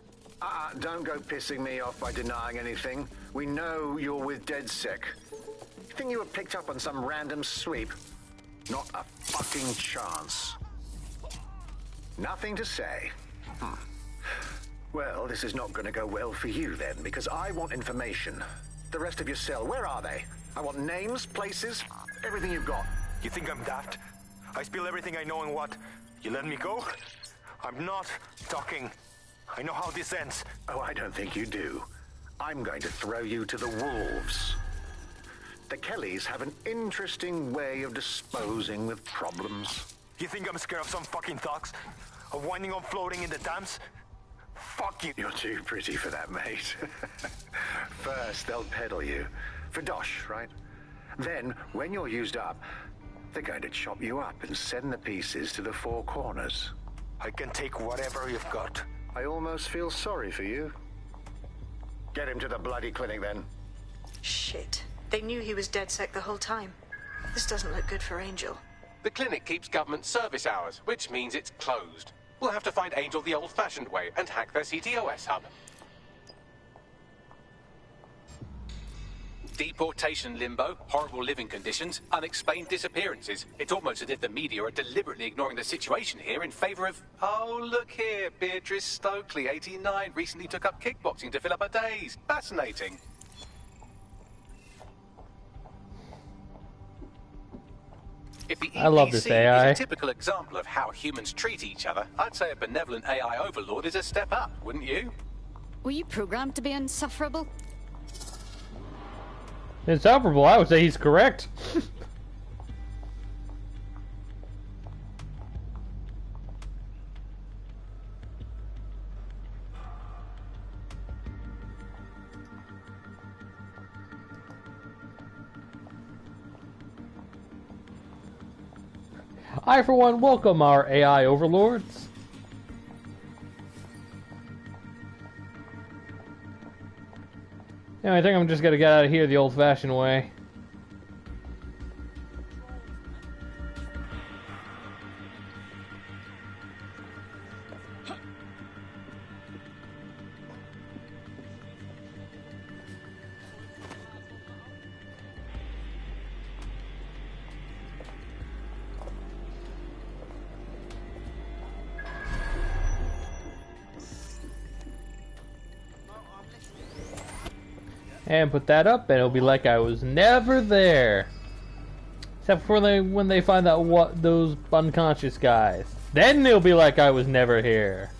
Don't go pissing me off by denying anything. We know you're with DedSec. You think you were picked up on some random sweep? Not a fucking chance. Nothing to say. Well, this is not going to go well for you then, because I want information. The rest of your cell, where are they? I want names, places, everything you've got. You think I'm daft? I spill everything I know and what? You let me go? I'm not talking. I know how this ends. Oh, I don't think you do. I'm going to throw you to the wolves. The Kellys have an interesting way of disposing with problems. You think I'm scared of some fucking thugs? Of winding up floating in the dams? Fuck you. You're too pretty for that, mate. First, they'll peddle you. For dosh, right? Then, when you're used up, they're going to chop you up and send the pieces to the four corners. I can take whatever you've got. I almost feel sorry for you. Get him to the bloody clinic, then. Shit. They knew he was DedSec the whole time. This doesn't look good for Angel. The clinic keeps government service hours, which means it's closed. We'll have to find Angel the old-fashioned way and hack their CTOS hub. Deportation limbo, horrible living conditions, unexplained disappearances. It's almost as if the media are deliberately ignoring the situation here in favor of... Oh, look here, Beatrice Stokely, 89, recently took up kickboxing to fill up her days. Fascinating. If the I love this EPC AI. is a typical example of how humans treat each other, I'd say a benevolent AI overlord is a step up, wouldn't you? Were you programmed to be insufferable? Insufferable, I would say he's correct. I, for one, welcome our AI overlords. Yeah, I think I'm just gonna get out of here the old-fashioned way. and put that up, and it'll be like I was never there. Except for when they find out those unconscious guys. Then it'll be like I was never here.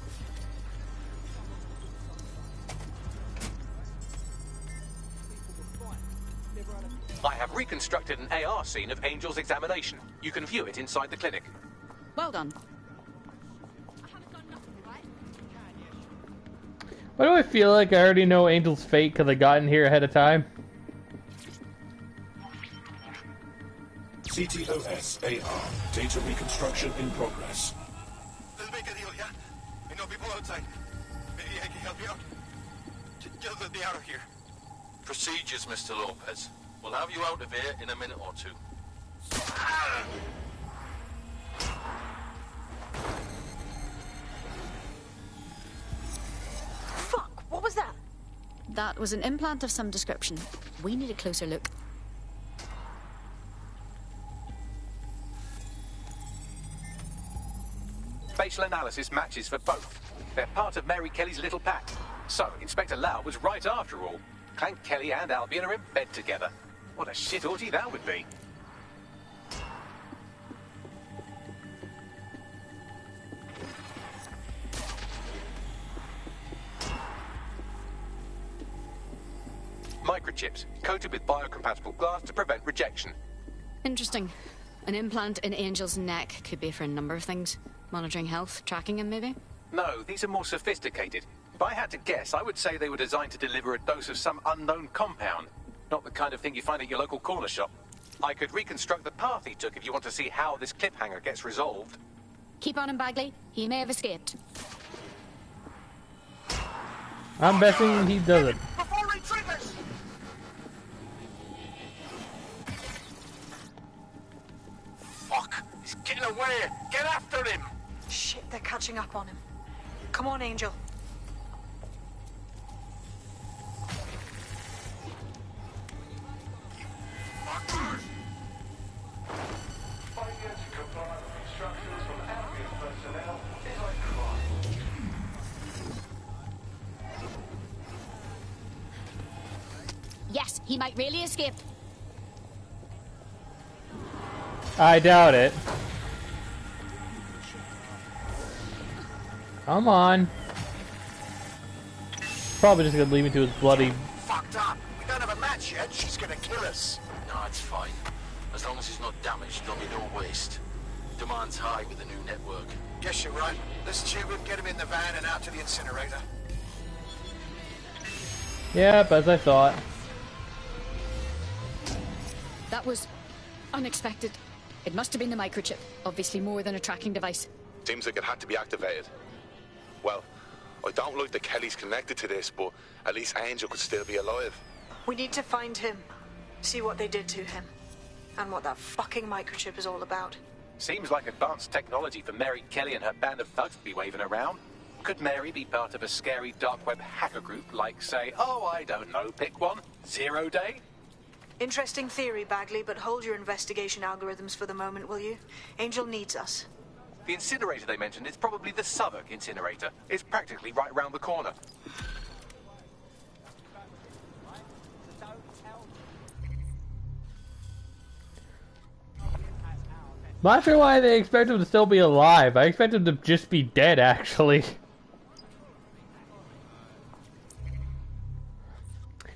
I have reconstructed an AR scene of Angel's examination. You can view it inside the clinic. Well done. Why do I feel like I already know Angel's fate because I got in here ahead of time? CTOS AR. Data reconstruction in progress. Let's make a deal, yeah? I know people outside. Maybe I can help you out. Just let me out of here. Procedures, Mr. Lopez. We'll have you out of here in a minute or two. Fuck, what was that? That was an implant of some description. We need a closer look. Facial analysis matches for both. They're part of Mary Kelly's little pack. So, Inspector Lau was right after all. Clank Kelly and Albion are in bed together. What a shit orgy that would be. Microchips, coated with biocompatible glass to prevent rejection. Interesting. An implant in Angel's neck could be for a number of things. Monitoring health, tracking him maybe? No, these are more sophisticated. If I had to guess, I would say they were designed to deliver a dose of some unknown compound. Not the kind of thing you find at your local corner shop. I could reconstruct the path he took if you want to see how this cliffhanger gets resolved. Keep on him, Bagley. He may have escaped. I'm betting he doesn't. Before he triggers! Fuck! He's getting away! Get after him! Shit, they're catching up on him. Come on, Angel. Yes, he might really escape. I doubt it. Come on. Probably just gonna leave me to his bloody... Fucked up! We don't have a match yet, she's gonna kill us! No, it's fine. As long as he's not damaged, there'll be no waste. Demand's high with the new network. Guess you're right. Let's tube him, get him in the van and out to the incinerator. Yep, as I thought. That was unexpected. It must have been the microchip. Obviously more than a tracking device. Seems like it had to be activated. Well, I don't like that Kelly's connected to this, but at least Angel could still be alive. We need to find him. See what they did to him. And what that fucking microchip is all about. Seems like advanced technology for Mary Kelly and her band of thugs to be waving around. Could Mary be part of a scary dark web hacker group like, say, oh, I don't know, pick one, 0 Day? Interesting theory, Bagley, but hold your investigation algorithms for the moment, will you? Angel needs us. The incinerator they mentioned is probably the Southwark incinerator. It's practically right around the corner. Not sure why they expect him to still be alive. I expect him to just be dead, actually.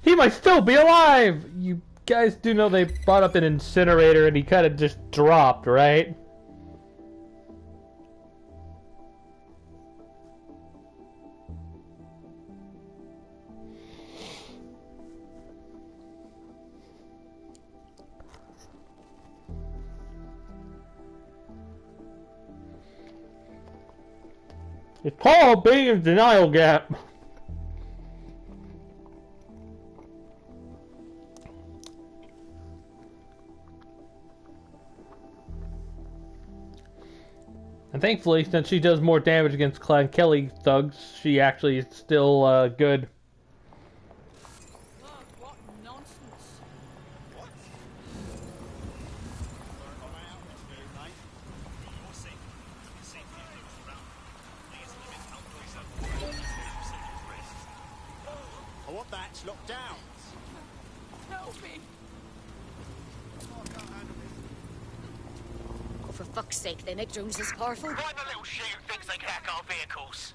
He might still be alive! You guys do know they brought up an incinerator and he kind of just dropped, right? It's called being in denial gap. And thankfully, since she does more damage against Clan Kelly thugs, she actually is still good. I want that locked down. Oh, for fuck's sake, they make drones this powerful? Why the little shit who thinks they can hack our vehicles?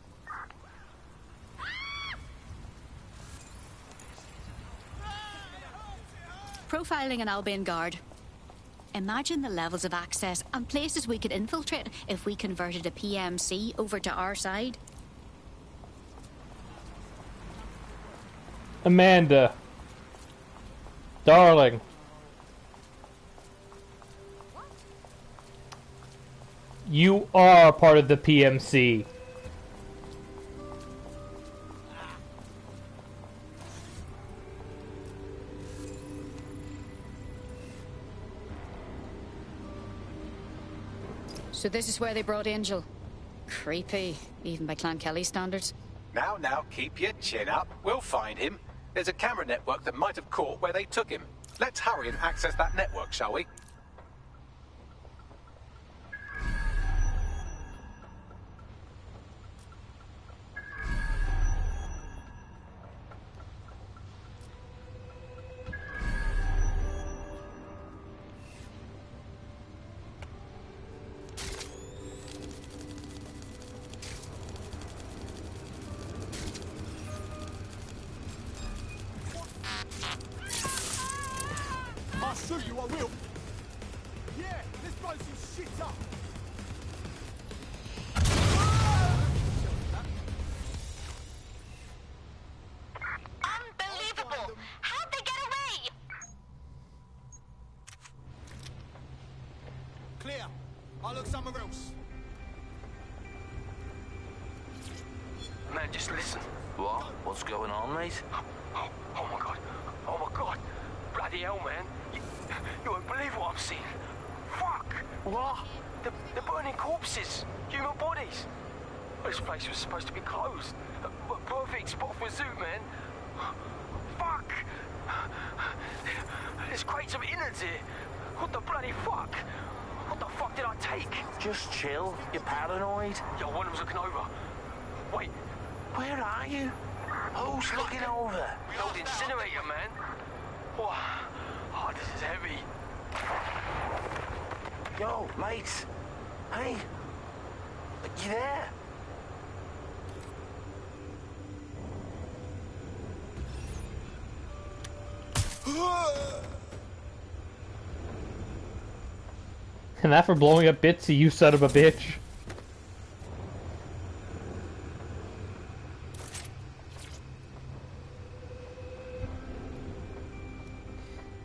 Profiling an Albion guard. Imagine the levels of access and places we could infiltrate if we converted a PMC over to our side. Amanda. Darling. You are part of the PMC. So this is where they brought Angel. Creepy, even by Clan Kelly standards. Now, keep your chin up. We'll find him. There's a camera network that might have caught where they took him. Let's hurry and access that network, shall we? I'll shoot you, I will. Yeah, let's blow some shit up. Unbelievable! How'd they get away? Clear. I'll look somewhere else. Man, just listen. What? What's going on, mate? Oh my god. Oh my god. Bloody hell, man. You won't believe what I'm seeing. Fuck! What? They're burning corpses. Human bodies. This place was supposed to be closed. A perfect spot for a zoo, man. Fuck! There's crates of innards here. What the bloody fuck? What the fuck did I take? Just chill. You're paranoid. Yo, one of them's looking over. Wait. Where are you? Who's looking over? The old incinerator, man. Oh, this is heavy. Yo, mate. Hey. You there? And that for blowing up Bitsy, you son of a bitch.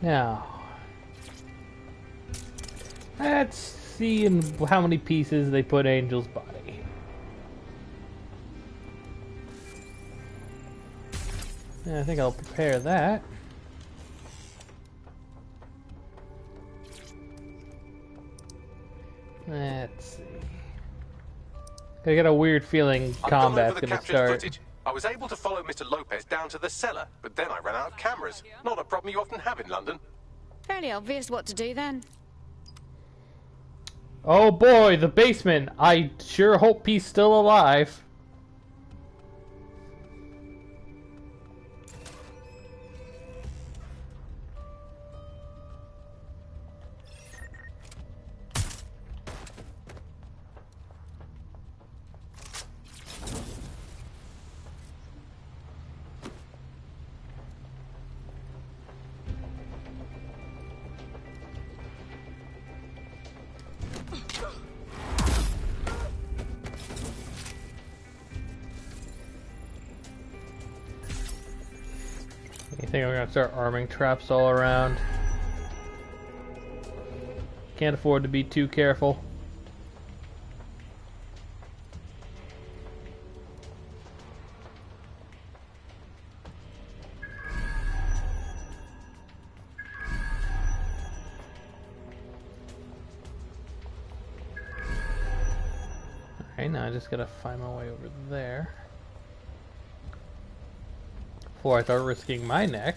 Now, let's see in how many pieces they put Angel's body. I think I'll prepare that. Let's see. I get a weird feeling combat's gonna start. Footage. I was able to follow Mr. Lopez down to the cellar, but then I ran out of cameras. Not a problem you often have in London. Fairly obvious what to do then. Oh boy, the basement. I sure hope he's still alive. I think I'm gonna start arming traps all around. Can't afford to be too careful. Okay, now I just gotta find my way over there. Before I start risking my neck.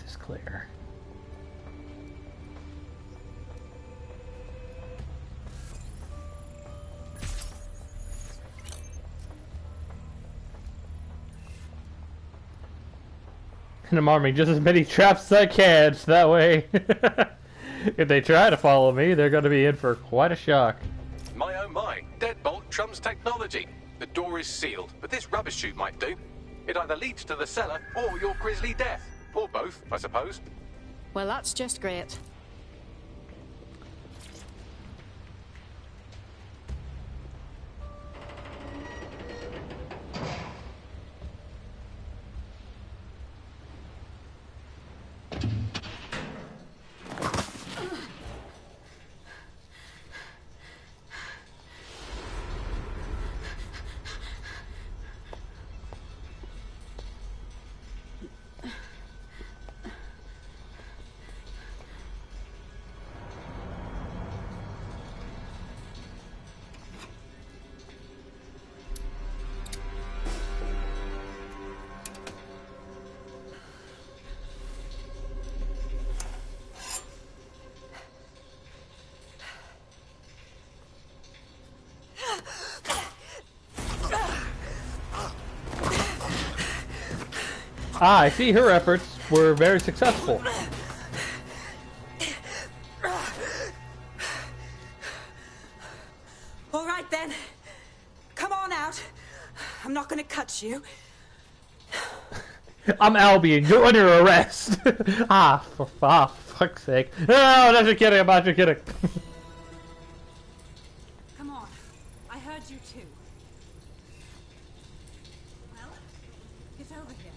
is clear. And I'm arming just as many traps as I can, so that way, if they try to follow me, they're going to be in for quite a shock. My oh my, deadbolt trumps technology. The door is sealed, but this rubbish chute might do. It either leads to the cellar or your grisly death. Or both, I suppose. Well, that's just great. Ah, I see her efforts were very successful. All right then. Come on out. I'm not gonna cut you. I'm Albion, you're under arrest. For fuck's sake. No, I'm just kidding, I'm not just kidding. Come on. I heard you too. Well, get over here.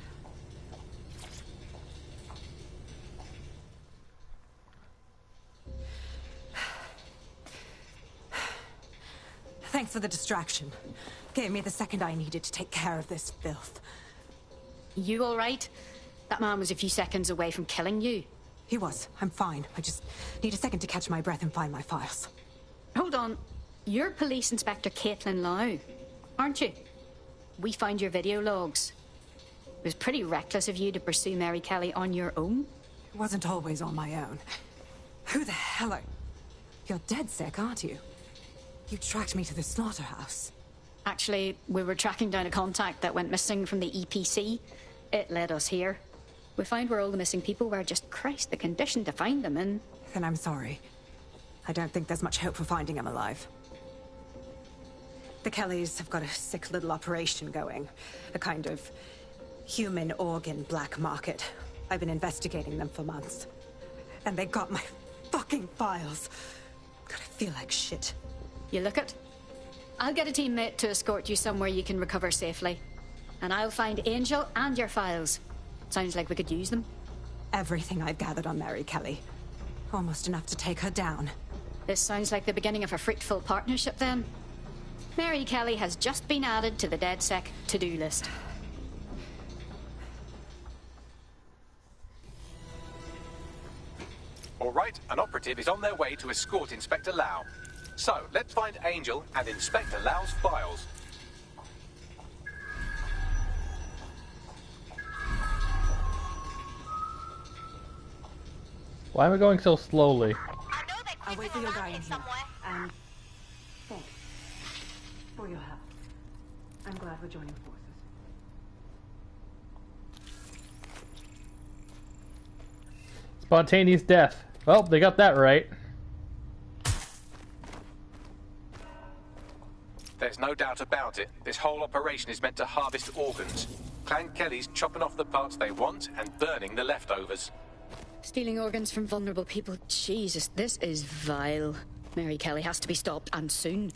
Thanks for the distraction. Gave me the second I needed to take care of this filth. You all right? That man was a few seconds away from killing you. He was. I'm fine. I just need a second to catch my breath and find my files. Hold on. You're Police Inspector Caitlin Lau, aren't you? We found your video logs. It was pretty reckless of you to pursue Mary Kelly on your own. It wasn't always on my own. Who the hell are... You're dead sick, aren't you? You tracked me to the slaughterhouse. Actually, we were tracking down a contact that went missing from the EPC. It led us here. We found where all the missing people were. Just Christ, the condition to find them in. Then I'm sorry. I don't think there's much hope for finding him alive. The Kellys have got a sick little operation going. A kind of human organ black market. I've been investigating them for months. And they got my fucking files. God, I feel like shit. You look it? I'll get a teammate to escort you somewhere you can recover safely. And I'll find Angel and your files. Sounds like we could use them. Everything I've gathered on Mary Kelly. Almost enough to take her down. This sounds like the beginning of a fruitful partnership then. Mary Kelly has just been added to the DedSec to-do list. All right, an operative is on their way to escort Inspector Lau. So, let's find Angel and Inspector Lau's files. Why am I going so slowly? I'll wait for your guidance here. And thanks for your help. I'm glad we're joining forces. Spontaneous death. Well, they got that right. There's no doubt about it. This whole operation is meant to harvest organs. Clan Kelly's chopping off the parts they want and burning the leftovers. Stealing organs from vulnerable people. Jesus, this is vile. Mary Kelly has to be stopped, and soon.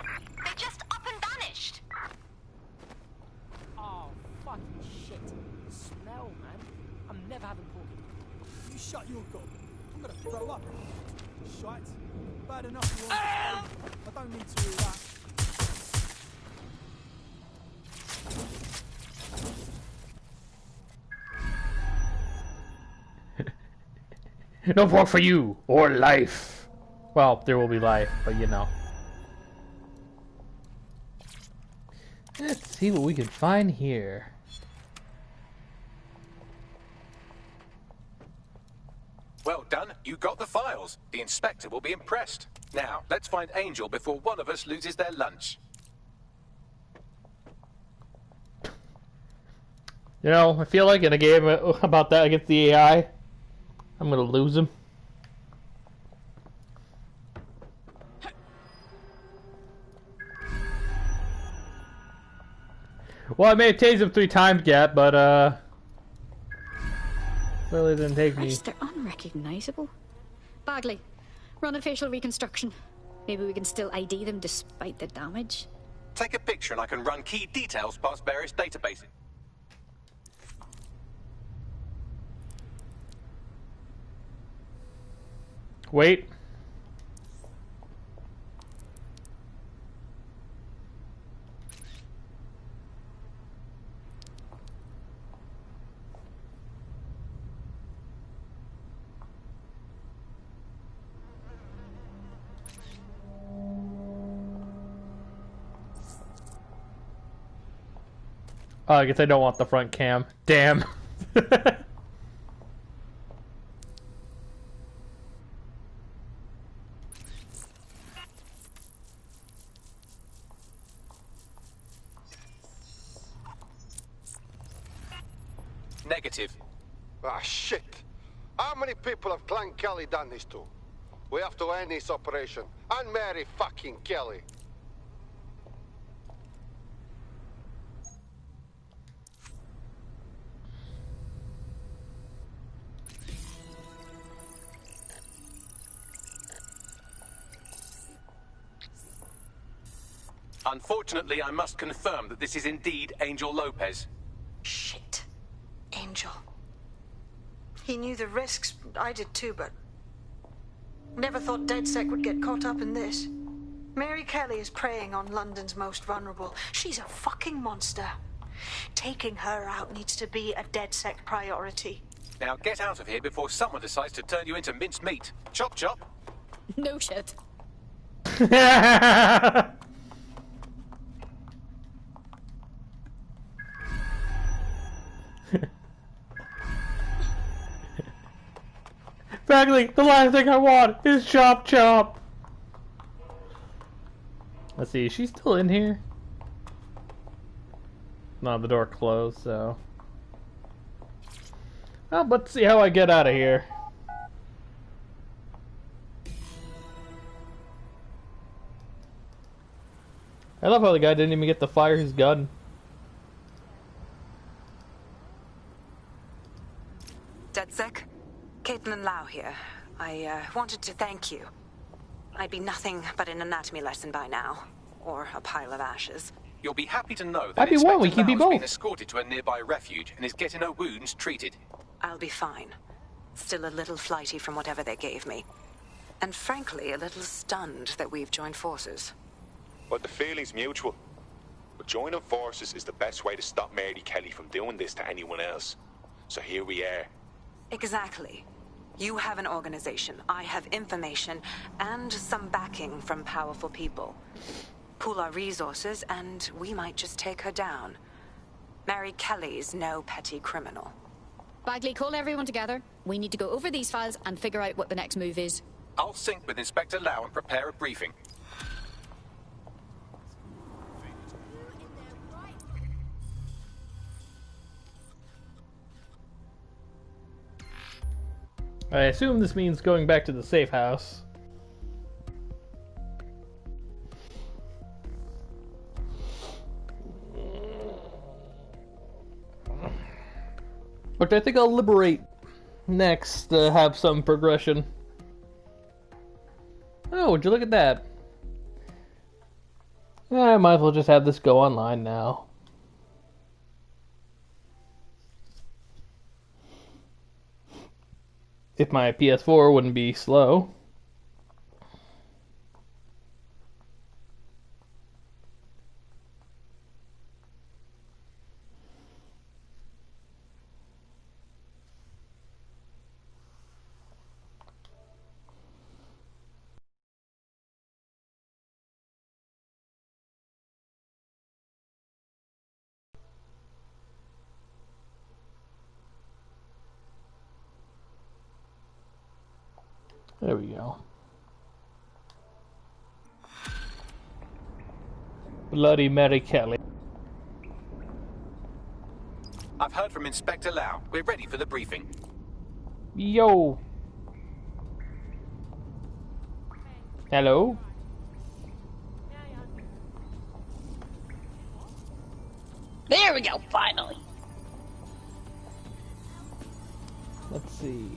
They just up and vanished. Oh, fucking shit. Smell, man. I'm never having pork. You shut your gob. I'm gonna throw up. Shite. Bad enough you want. I don't need to hear that. No pork for you, or life. Well, there will be life, but you know. Let's see what we can find here. Well done. You got the files. The inspector will be impressed. Now, let's find Angel before one of us loses their lunch. You know, I feel like in a game about that against the AI, I'm gonna lose him. Well, I may have tased him 3 times yet, but really didn't take me. Christ, they're unrecognizable. Bagley, run a facial reconstruction. Maybe we can still ID them despite the damage. Take a picture and I can run key details past various databases. Wait. Oh, I guess I don't want the front cam. Damn. Negative. Ah, shit. How many people have Clan Kelly done this to? We have to end this operation. And Mary fucking Kelly. Unfortunately, I must confirm that this is indeed Angel Lopez. Shit. Angel. He knew the risks. I did too, but... never thought DedSec would get caught up in this. Mary Kelly is preying on London's most vulnerable. She's a fucking monster. Taking her out needs to be a DedSec priority. Now get out of here before someone decides to turn you into minced meat. Chop chop. No shit. Bagley, the last thing I want is chop chop. Let's see, is she still in here? No, the door closed, so... well, let's see how I get out of here. I love how the guy didn't even get to fire his gun. DedSec? Caitlin Lau here. I wanted to thank you. I'd be nothing but an anatomy lesson by now. Or a pile of ashes. You'll be happy to know that Happy one, we Inspector can be Lau's been both. escorted to a nearby refuge and is getting her wounds treated. I'll be fine. Still a little flighty from whatever they gave me. And frankly, a little stunned that we've joined forces. But the feeling's mutual. But joining forces is the best way to stop Mary Kelly from doing this to anyone else. So here we are. Exactly. You have an organization, I have information, and some backing from powerful people. Pool our resources, and we might just take her down. Mary Kelly's no petty criminal. Bagley, call everyone together. We need to go over these files and figure out what the next move is. I'll sync with Inspector Lau and prepare a briefing. I assume this means going back to the safe house. But I think I'll liberate next to have some progression. Oh, would you look at that? I might as well just have this go online now. If my PS4 wouldn't be slow. There we go. Bloody Mary Kelly. I've heard from Inspector Lau. We're ready for the briefing. Yo. Hello. There we go, finally. Let's see.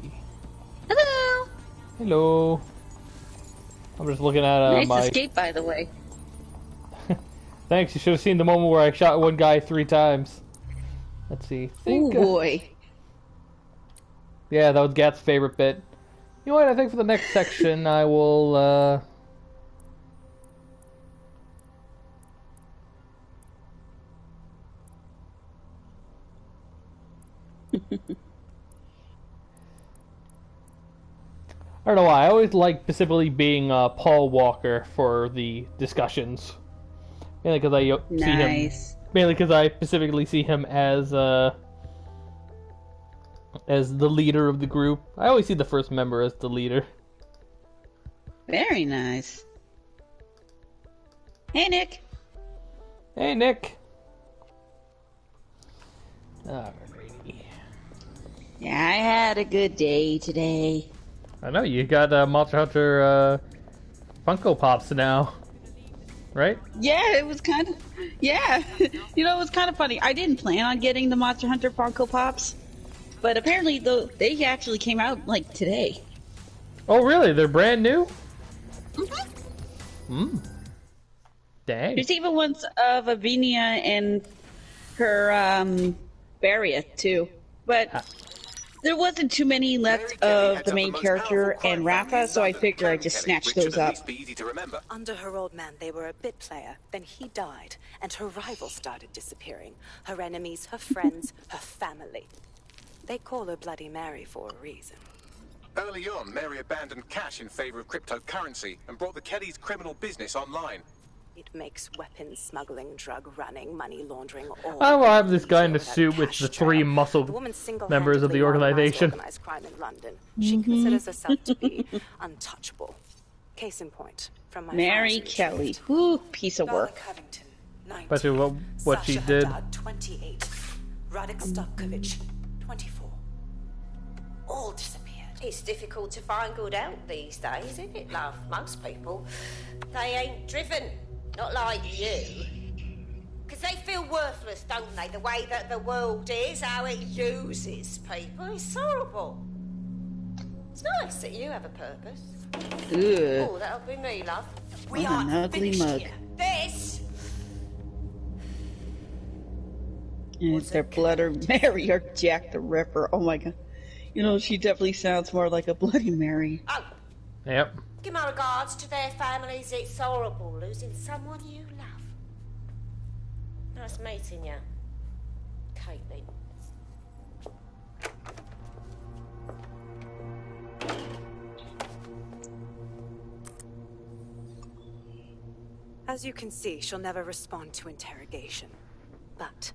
Hello. Hello. I'm just looking at Nice my... escape, by the way. Thanks, you should have seen the moment where I shot one guy 3 times. Let's see. Oh boy. Yeah, that was Gat's favorite bit. You know what, I think for the next section I will, I don't know why, I always like specifically being Paul Walker for the discussions. Mainly because I see him. Mainly because I specifically see him as the leader of the group. I always see the first member as the leader. Very nice. Hey, Nick. Hey, Nick. Alrighty. Yeah, I had a good day today. I know, you got Monster Hunter Funko Pops now. Right? Yeah, it was kind of... Yeah. You know, it was kind of funny. I didn't plan on getting the Monster Hunter Funko Pops. But apparently, they actually came out, like, today. Oh, really? They're brand new? Mm-hmm. Dang. There's even ones of Avinia and her, Baria, too. But there wasn't too many left of the main character and Rafa, so I figured I'd just snatch those up. Under her old man, they were a bit player. Then he died, and her rivals started disappearing. Her enemies, her friends, her family. They call her Bloody Mary for a reason. Early on, Mary abandoned cash in favor of cryptocurrency and brought the Kellys' criminal business online. It makes weapons smuggling, drug running, money laundering, all. I will have this guy in the suit with the 3 muscle members of the organization. Organized crime in London. She considers herself to be untouchable. Case in point, from my Mary Kelly. Ooh, piece of work. Especially what she did. 28. Radek Stokovich, 24. All disappeared. It's difficult to find good help these days, isn't it, love? Most people, they ain't driven. Not like you. Because they feel worthless, don't they? The way that the world is, how it uses people. It's horrible. It's nice that you have a purpose. Ugh. Oh, that'll be me, love. What an ugly mug. This. And it's their Bloody Mary or Jack the Ripper. Oh my god. You know, she definitely sounds more like a Bloody Mary. Oh. Yep. Give my regards to their families. It's horrible losing someone you love. Nice meeting you, Caitlin. As you can see, she'll never respond to interrogation. But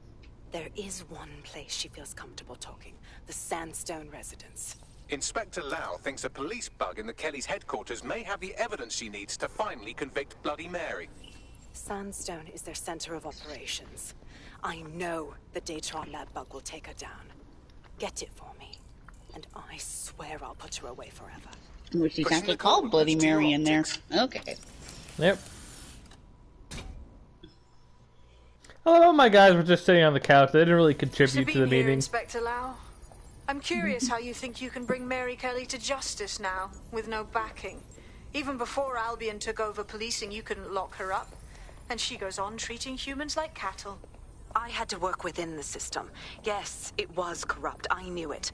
there is one place she feels comfortable talking. The Sandstone residence. Inspector Lau thinks a police bug in the Kellys' headquarters may have the evidence she needs to finally convict Bloody Mary. Sandstone is their center of operations. I know the data on that bug will take her down. Get it for me, and I swear I'll put her away forever. Well, she's actually called Bloody Mary in there. Okay. Yep. A lot of my guys were just sitting on the couch. They didn't really contribute to the meeting. Inspector Lau. I'm curious how you think you can bring Mary Kelly to justice now, with no backing. Even before Albion took over policing, you couldn't lock her up. And she goes on treating humans like cattle. I had to work within the system. Yes, it was corrupt. I knew it.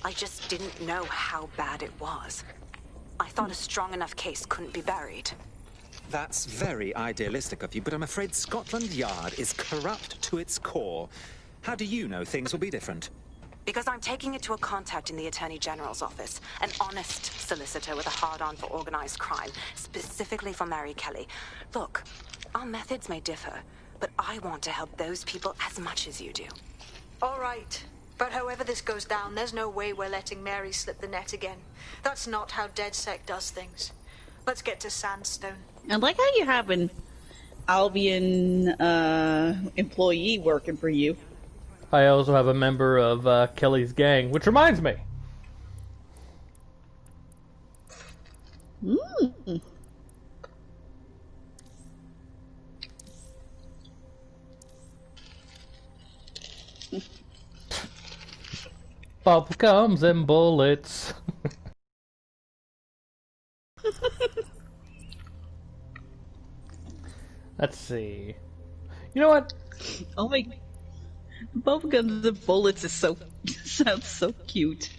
I just didn't know how bad it was. I thought a strong enough case couldn't be buried. That's very idealistic of you, but I'm afraid Scotland Yard is corrupt to its core. How do you know things will be different? Because I'm taking it to a contact in the Attorney General's office. An honest solicitor with a hard-on for organized crime, specifically for Mary Kelly. Look, our methods may differ, but I want to help those people as much as you do. All right, but But however this goes down, there's no way we're letting Mary slip the net again. That's not how DedSec does things. Let's get to Sandstone. I like how you have an Albion employee working for you. I also have a member of Kelly's gang, which reminds me. Mm. Bubblegums and bullets. Let's see. You know what? Oh my! Bubblegums and bullets is so sounds so cute.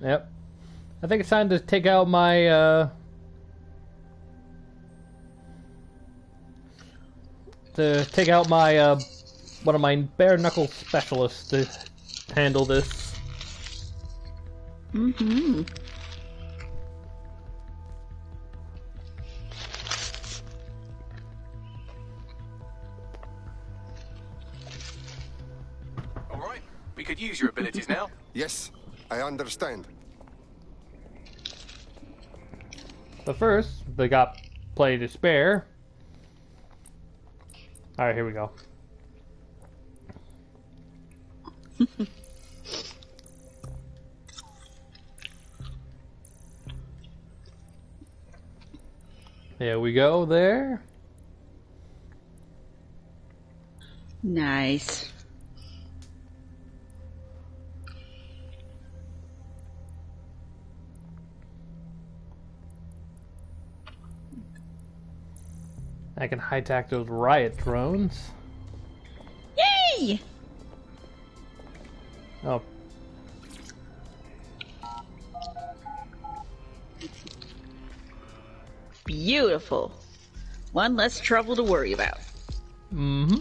Yep. I think it's time to take out my one of my bare knuckle specialists to handle this. Mm-hmm. All right, we could use your abilities now. Yes, I understand. But first, they got plenty to spare. Alright, here we go. There we go, there. Nice. I can hijack those riot drones. Yay! Oh. Beautiful. One less trouble to worry about. Mm-hmm.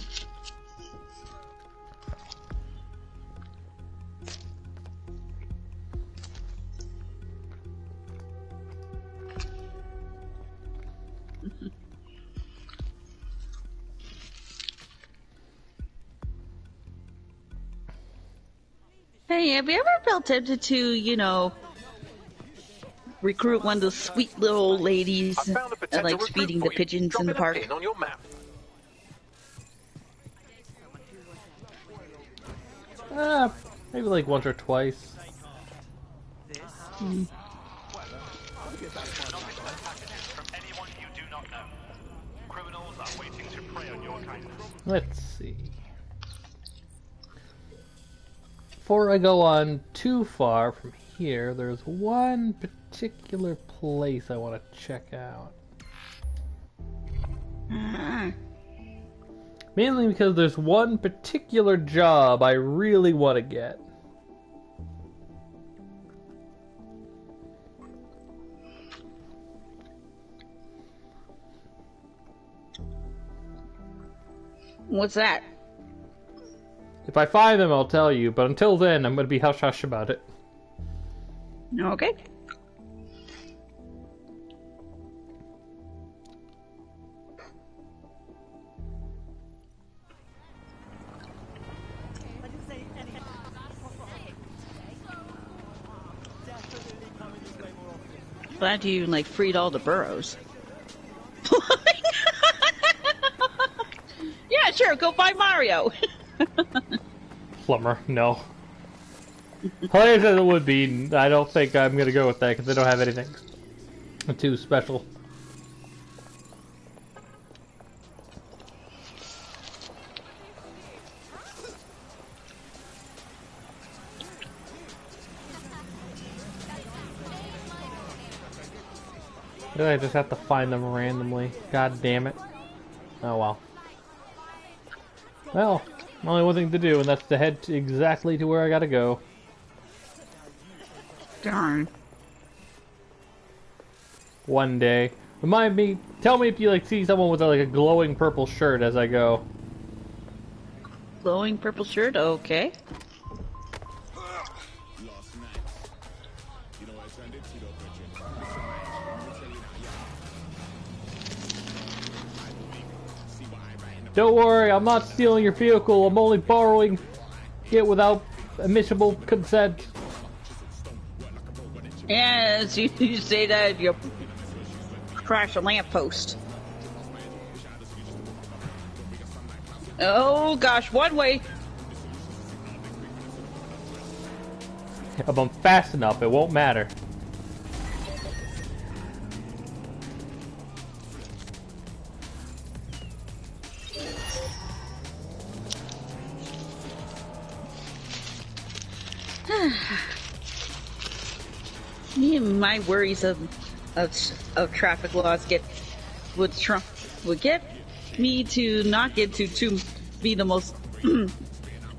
Hey, have you ever felt tempted to, you know, recruit one of those sweet little ladies that likes feeding the pigeons in the park? On your map. Maybe like once or twice. Hmm. Let's see. Before I go on too far from here, there's one particular place I want to check out. Mainly because there's one particular job I really want to get. What's that? If I find them, I'll tell you, but until then, I'm going to be hush-hush about it. Okay. Glad you, like, freed all the burrows. Yeah, sure, go find Mario! Plumber, no. Hilarious as it would be, I don't think I'm gonna go with that because they don't have anything too special. I just have to find them randomly. God damn it. Oh well. Well, only one thing to do, and that's to head exactly to where I gotta go. Darn. One day. Remind me, tell me if you like see someone with like a glowing purple shirt as I go. Glowing purple shirt, okay. Don't worry, I'm not stealing your vehicle. I'm only borrowing it without admissible consent. Yes, you say that you crash a lamppost. Oh gosh, one way. If I'm fast enough, it won't matter. My worries of traffic laws would get me to not get to be the most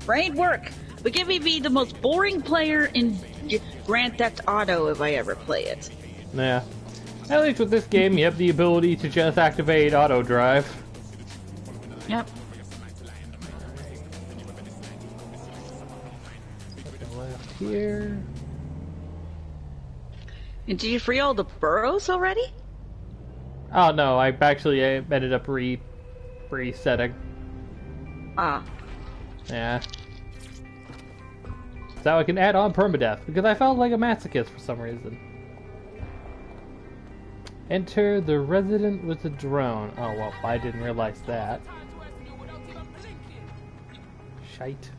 brain work. But give me be the most boring player in Grand Theft Auto if I ever play it. Yeah. At least with this game, you have the ability to just activate auto drive. Yep. Left here. And did you free all the burrows already? Oh no, I actually ended up resetting. Ah. Yeah. So I can add on permadeath, because I felt like a masochist for some reason. Enter the resident with the drone. Oh well, I didn't realize that. Shite.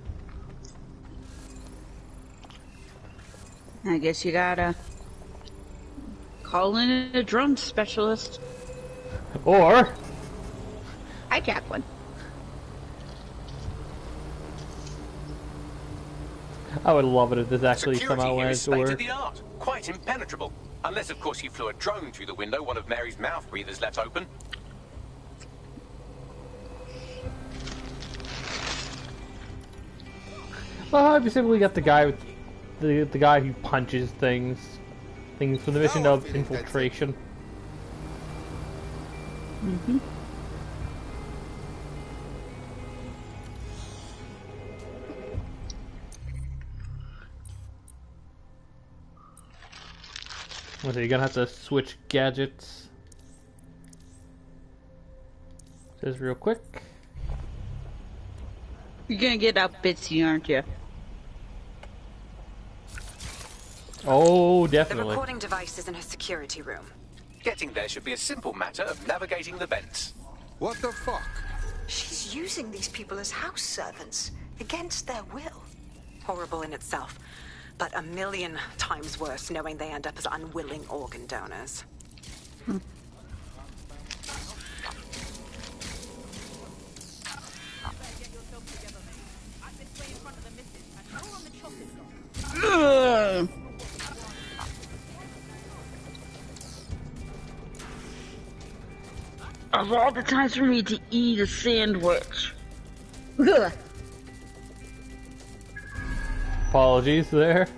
I guess you gotta call in a drum specialist. Or hijack one. I would love it if this actually somehow went to work. State-of-the-art, quite impenetrable. Unless, of course, you flew a drone through the window one of Mary's mouth breathers left open. Well, I've simply got the guy with the guy who punches things for the mission of infiltration. Mm-hmm. So you're gonna have to switch gadgets. Just real quick. You're gonna get out bitsy, aren't you? Oh, The definitely. recording device is in her security room. Getting there should be a simple matter of navigating the vents. What the fuck? She's using these people as house servants, against their will. Horrible in itself, but a million times worse knowing they end up as unwilling organ donors. Ugh. Of all the times for me to eat a sandwich. Ugh. Apologies there.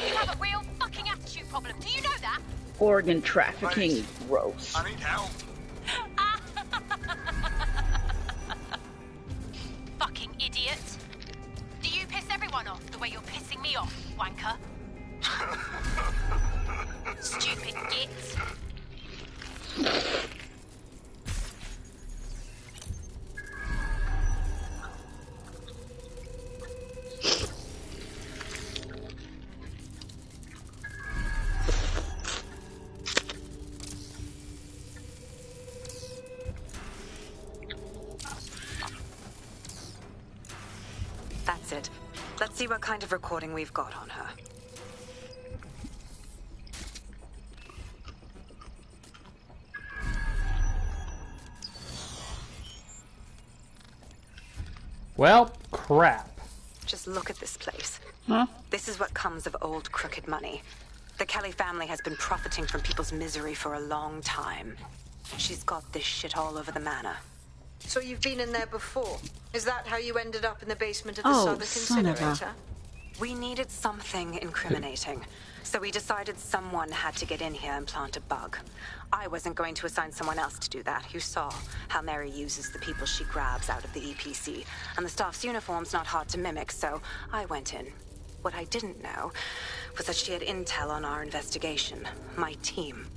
You have a real fucking attitude problem. Do you know that? Organ trafficking, gross. I need help. Fucking idiot. Do you piss everyone off the way you're pissing me off, wanker? Stupid git. That's it. Let's see what kind of recording we've got on her. Well, crap. Just look at this place. Huh? This is what comes of old crooked money. The Kelly family has been profiting from people's misery for a long time. She's got this shit all over the manor. So you've been in there before? Is that how you ended up in the basement of the Oh, Southern son of a- Incinerator? We needed something incriminating, so we decided someone had to get in here and plant a bug. I wasn't going to assign someone else to do that. You saw how Mary uses the people she grabs out of the EPC, and the staff's uniform's not hard to mimic, so I went in. What I didn't know was that she had intel on our investigation, my team.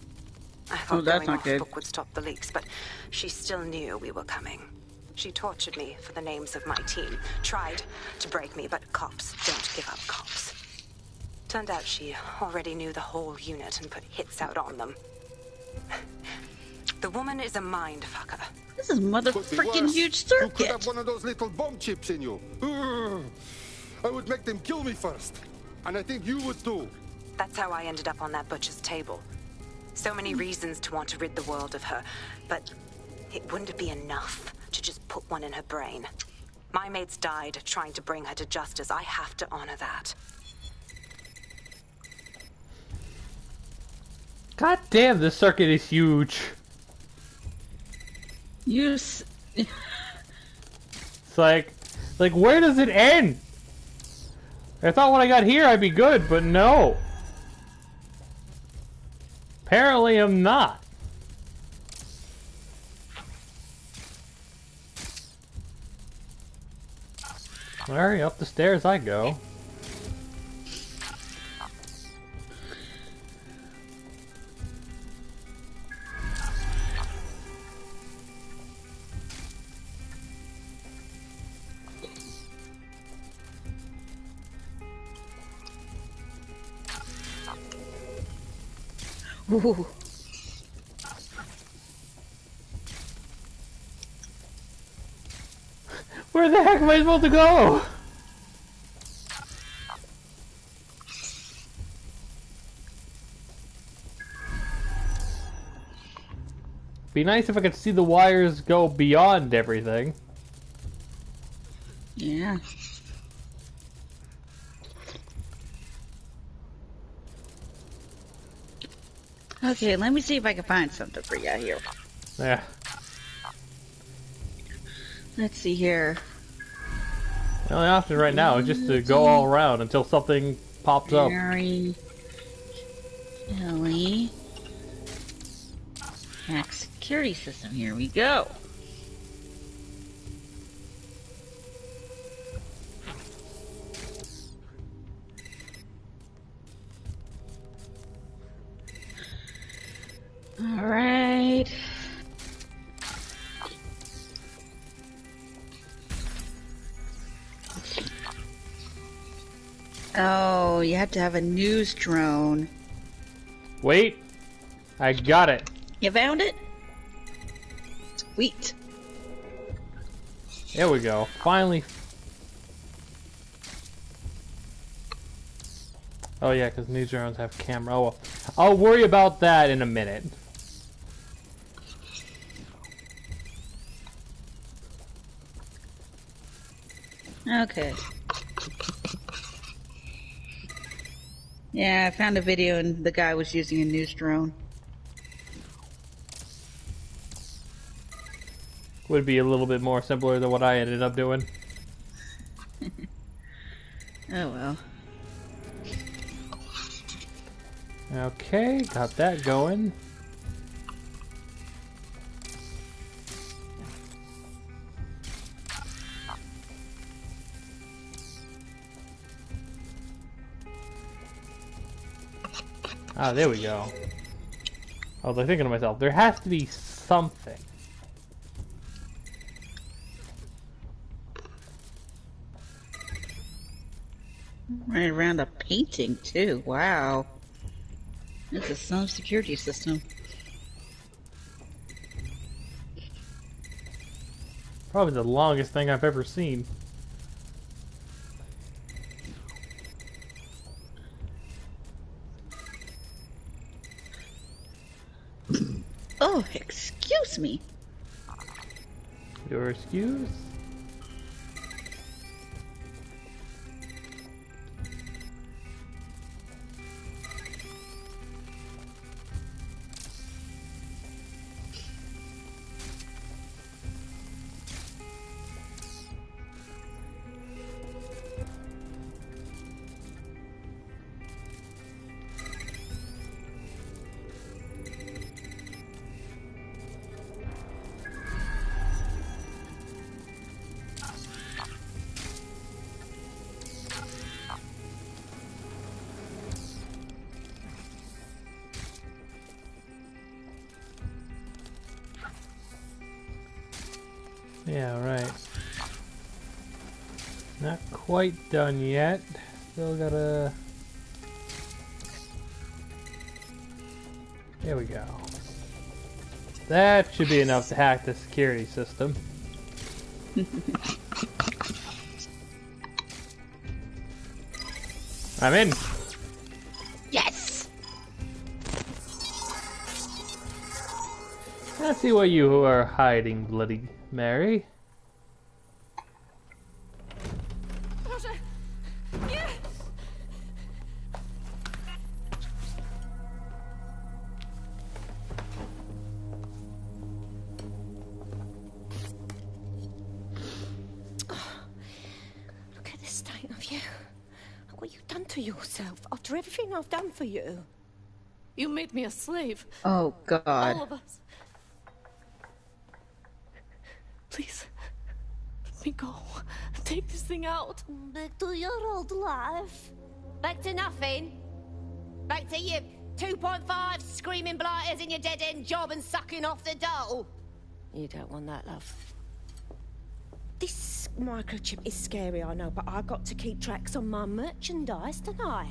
I thought that's going not off good. book would stop the leaks, but she still knew we were coming. She tortured me for the names of my team. Tried to break me, but cops don't give up cops. Turned out she already knew the whole unit and put hits out on them. The woman is a mind fucker. This is motherfucking huge You could circuit. have one of those little bomb chips in you. Ugh. I would make them kill me first. And I think you would too. That's how I ended up on that butcher's table. So many reasons to want to rid the world of her, but it wouldn't be enough to just put one in her brain. My mates died trying to bring her to justice. I have to honor that. God damn, this circuit is huge. It's like where does it end? I thought when I got here I'd be good, but no. Apparently I'm not. Alright, up the stairs I go. Ooh. Where the heck am I supposed to go? Be nice if I could see the wires go beyond everything. Yeah. Okay, let me see if I can find something for you here. Yeah. Let's see here. The only option right now is just to go all around until something pops up. Mary Kelly. Hack security system. Here we go. All right. Oh, you have to have a news drone. Wait, I got it. You found it? Sweet. There we go. Finally. Oh yeah, because news drones have camera. Oh, well. I'll worry about that in a minute. Okay. Yeah, I found a video and the guy was using a news drone. Would be a little bit more simpler than what I ended up doing. Oh well. Okay, got that going. Ah, there we go. I was like thinking to myself, there has to be something. Right around a painting too. Wow. This is some security system. Probably the longest thing I've ever seen. Oh, excuse me. Your excuse? Yeah, right. Not quite done yet. Still gotta... There we go. That should be enough to hack the security system. I'm in. Yes! Let's see what you are hiding, Bloody Mary. Look at the state of you. What you done to yourself after everything I've done for you? You made me a slave. Oh, God. All of us. Please, let me go. Take this thing out. Back to your old life. Back to nothing. Back to you 2.5 screaming blighters in your dead-end job and sucking off the dough. You don't want that, love. This microchip is scary, I know, but I got to keep tracks on my merchandise, don't I?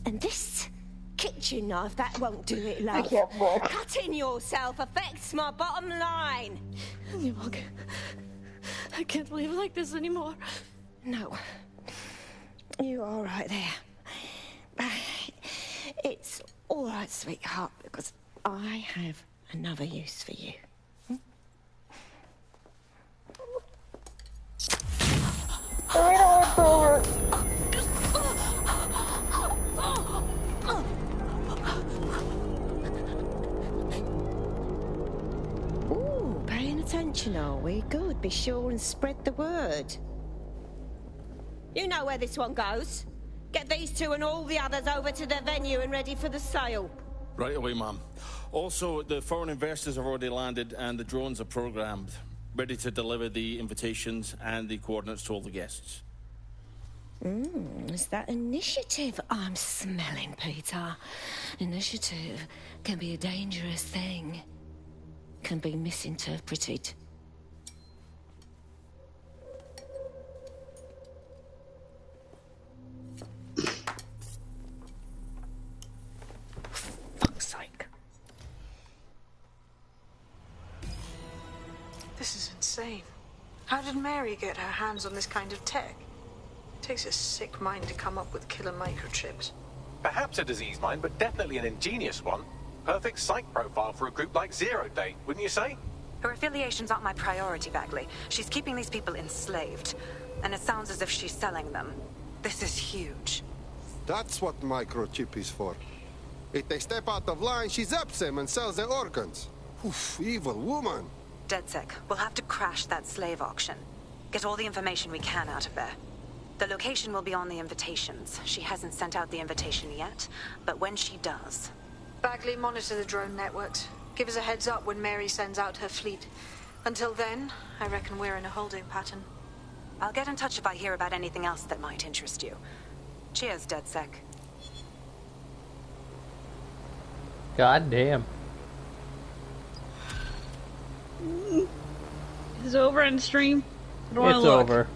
And this kitchen knife, that won't do it, love. I can't walk. Cutting yourself affects my bottom line. I can't live like this anymore. No. You're all right there. It's all right, sweetheart, because I have another use for you. Ooh, paying attention, are we? Good. Be sure and spread the word. You know where this one goes. Get these two and all the others over to the venue and ready for the sale. Right away, ma'am. Also, the foreign investors have already landed and the drones are programmed, ready to deliver the invitations and the coordinates to all the guests. Is that initiative I'm smelling, Peter? Initiative can be a dangerous thing. Can be misinterpreted. Fuck's sake. This is insane. How did Mary get her hands on this kind of tech? It takes a sick mind to come up with killer microchips. Perhaps a disease mind, but definitely an ingenious one. Perfect psych profile for a group like Zero Day, wouldn't you say? Her affiliations aren't my priority, Bagley. She's keeping these people enslaved. And it sounds as if she's selling them. This is huge. That's what microchip is for. If they step out of line, she zaps them and sells their organs. Oof, evil woman. DedSec, we'll have to crash that slave auction. Get all the information we can out of there. The location will be on the invitations. She hasn't sent out the invitation yet, but when she does... Bagley, monitor the drone networks. Give us a heads up when Mary sends out her fleet. Until then, I reckon we're in a holding pattern. I'll get in touch if I hear about anything else that might interest you. Cheers, DedSec. God damn. Is it over in stream? It's over.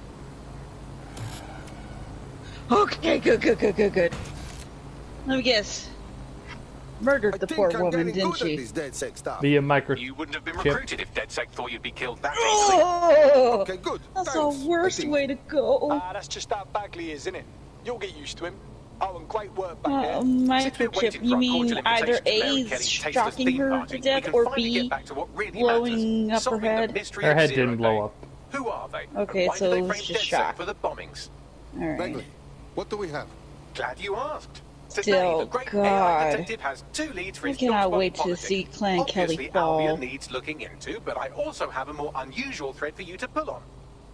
Okay, good. Let me guess. Murdered the poor woman, didn't she? Via microchip. You wouldn't have been recruited if DedSec thought you'd be killed that Oh! Okay, good. That's the worst way to go. That's just how Bagley is, isn't it? You'll get used to him. Oh, and great work back there. Microchip, you mean either A, shocking her to death, or B, blowing up her head? Her head didn't blow up. Who are they? Okay, Why so do they it was frame just DedSec shock. for the bombings? Alright. Bagley, what do we have? Glad you asked. Today, Still, the great God. AI detective has 2 leads for I his cannot dodgeball wait to politics. see Clan Kelly Obviously, fall. Albion needs looking into, but I also have a more unusual thread for you to pull on.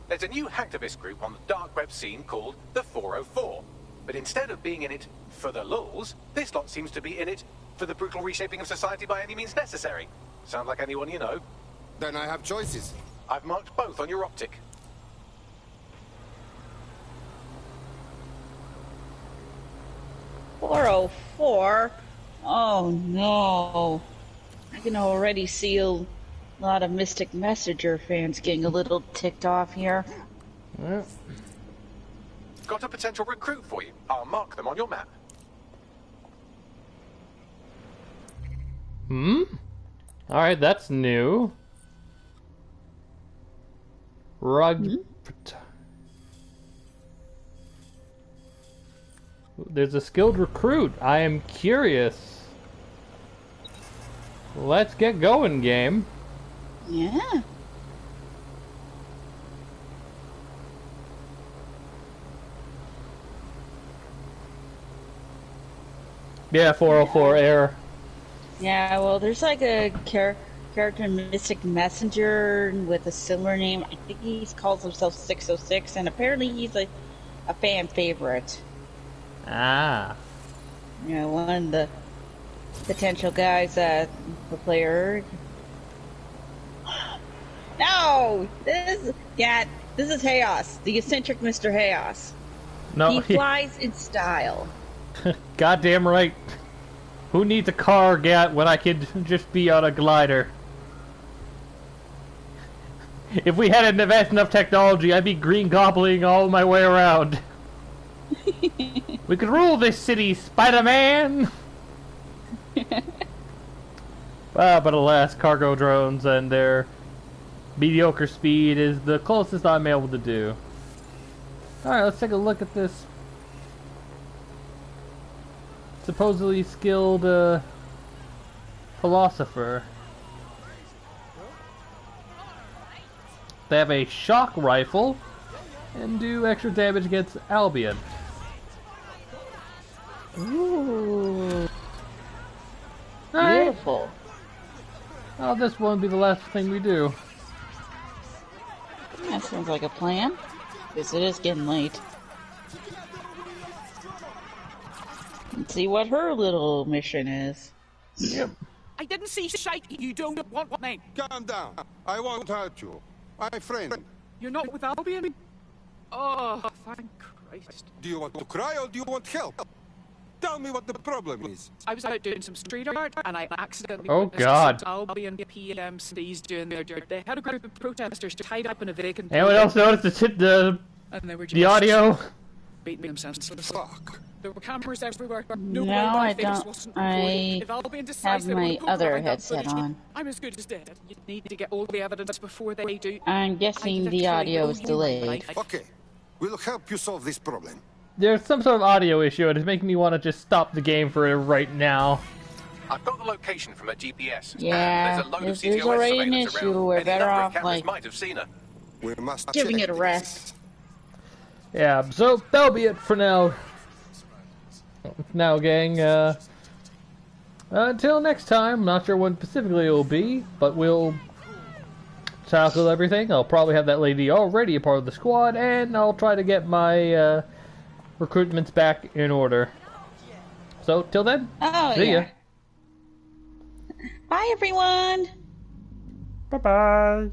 There's a new hacktivist group on the dark web scene called the 404. But instead of being in it for the lulz, this lot seems to be in it for the brutal reshaping of society by any means necessary. Sound like anyone you know? Then I have choices. I've marked both on your optic. .404? Oh no. I can already see A lot of Mystic Messenger fans getting a little ticked off here. Yeah. Got a potential recruit for you. I'll mark them on your map. Alright, that's new. Rug. There's a skilled recruit. I am curious. Let's get going, game. Yeah. Yeah, 404 error. Yeah, well, there's like a character in Mystic Messenger with a similar name. I think he calls himself 606, and apparently he's a fan favorite. Ah. You know, one of the potential guys that the player. No! This is Haos, the eccentric Mr. Haos. No, he flies in style. Goddamn right. Who needs a car when I could just be on a glider? If we had advanced enough technology, I'd be green gobbling all my way around. We could rule this city, Spider-Man! But alas, cargo drones and their mediocre speed is the closest I'm able to do. Alright, let's take a look at this supposedly skilled philosopher. They have a shock rifle and do extra damage against Albion. Ooh. Alright. Beautiful. Oh, this won't be the last thing we do. That sounds like a plan. Because it is getting late. Let's see what her little mission is. Yep. I didn't see shite. You don't want me. Calm down. I won't hurt you. My friend. You're not with Albion? Oh, thank Christ. Do you want to cry or do you want help? Tell me what the problem is. I was out doing some street art and I accidentally Oh, witnessed God. some Albion PMCs doing their dirt. They had a group of protesters tied up in a vacant Anyone else notice the and they were the audio? beating them senseless. Fuck. There were cameras everywhere. No, I don't. I have my other headset on. I'm as good as dead. You need to get all the evidence before they do. I'm guessing the audio is delayed. Okay, we'll help you solve this problem. There's some sort of audio issue and it's making me want to just stop the game for it right now. I've got the location from her GPS. Yeah, there's a load of there's CTOS already an surveillance issue. around. We're Any better number of off, cameras like, might have seen her. We must giving check it a rest. Yeah, so that'll be it for now. Now, gang, until next time, not sure when specifically it will be, but we'll tackle everything. I'll probably have that lady already a part of the squad, and I'll try to get my recruitments back in order. So, till then, see ya. Bye, everyone. Bye-bye.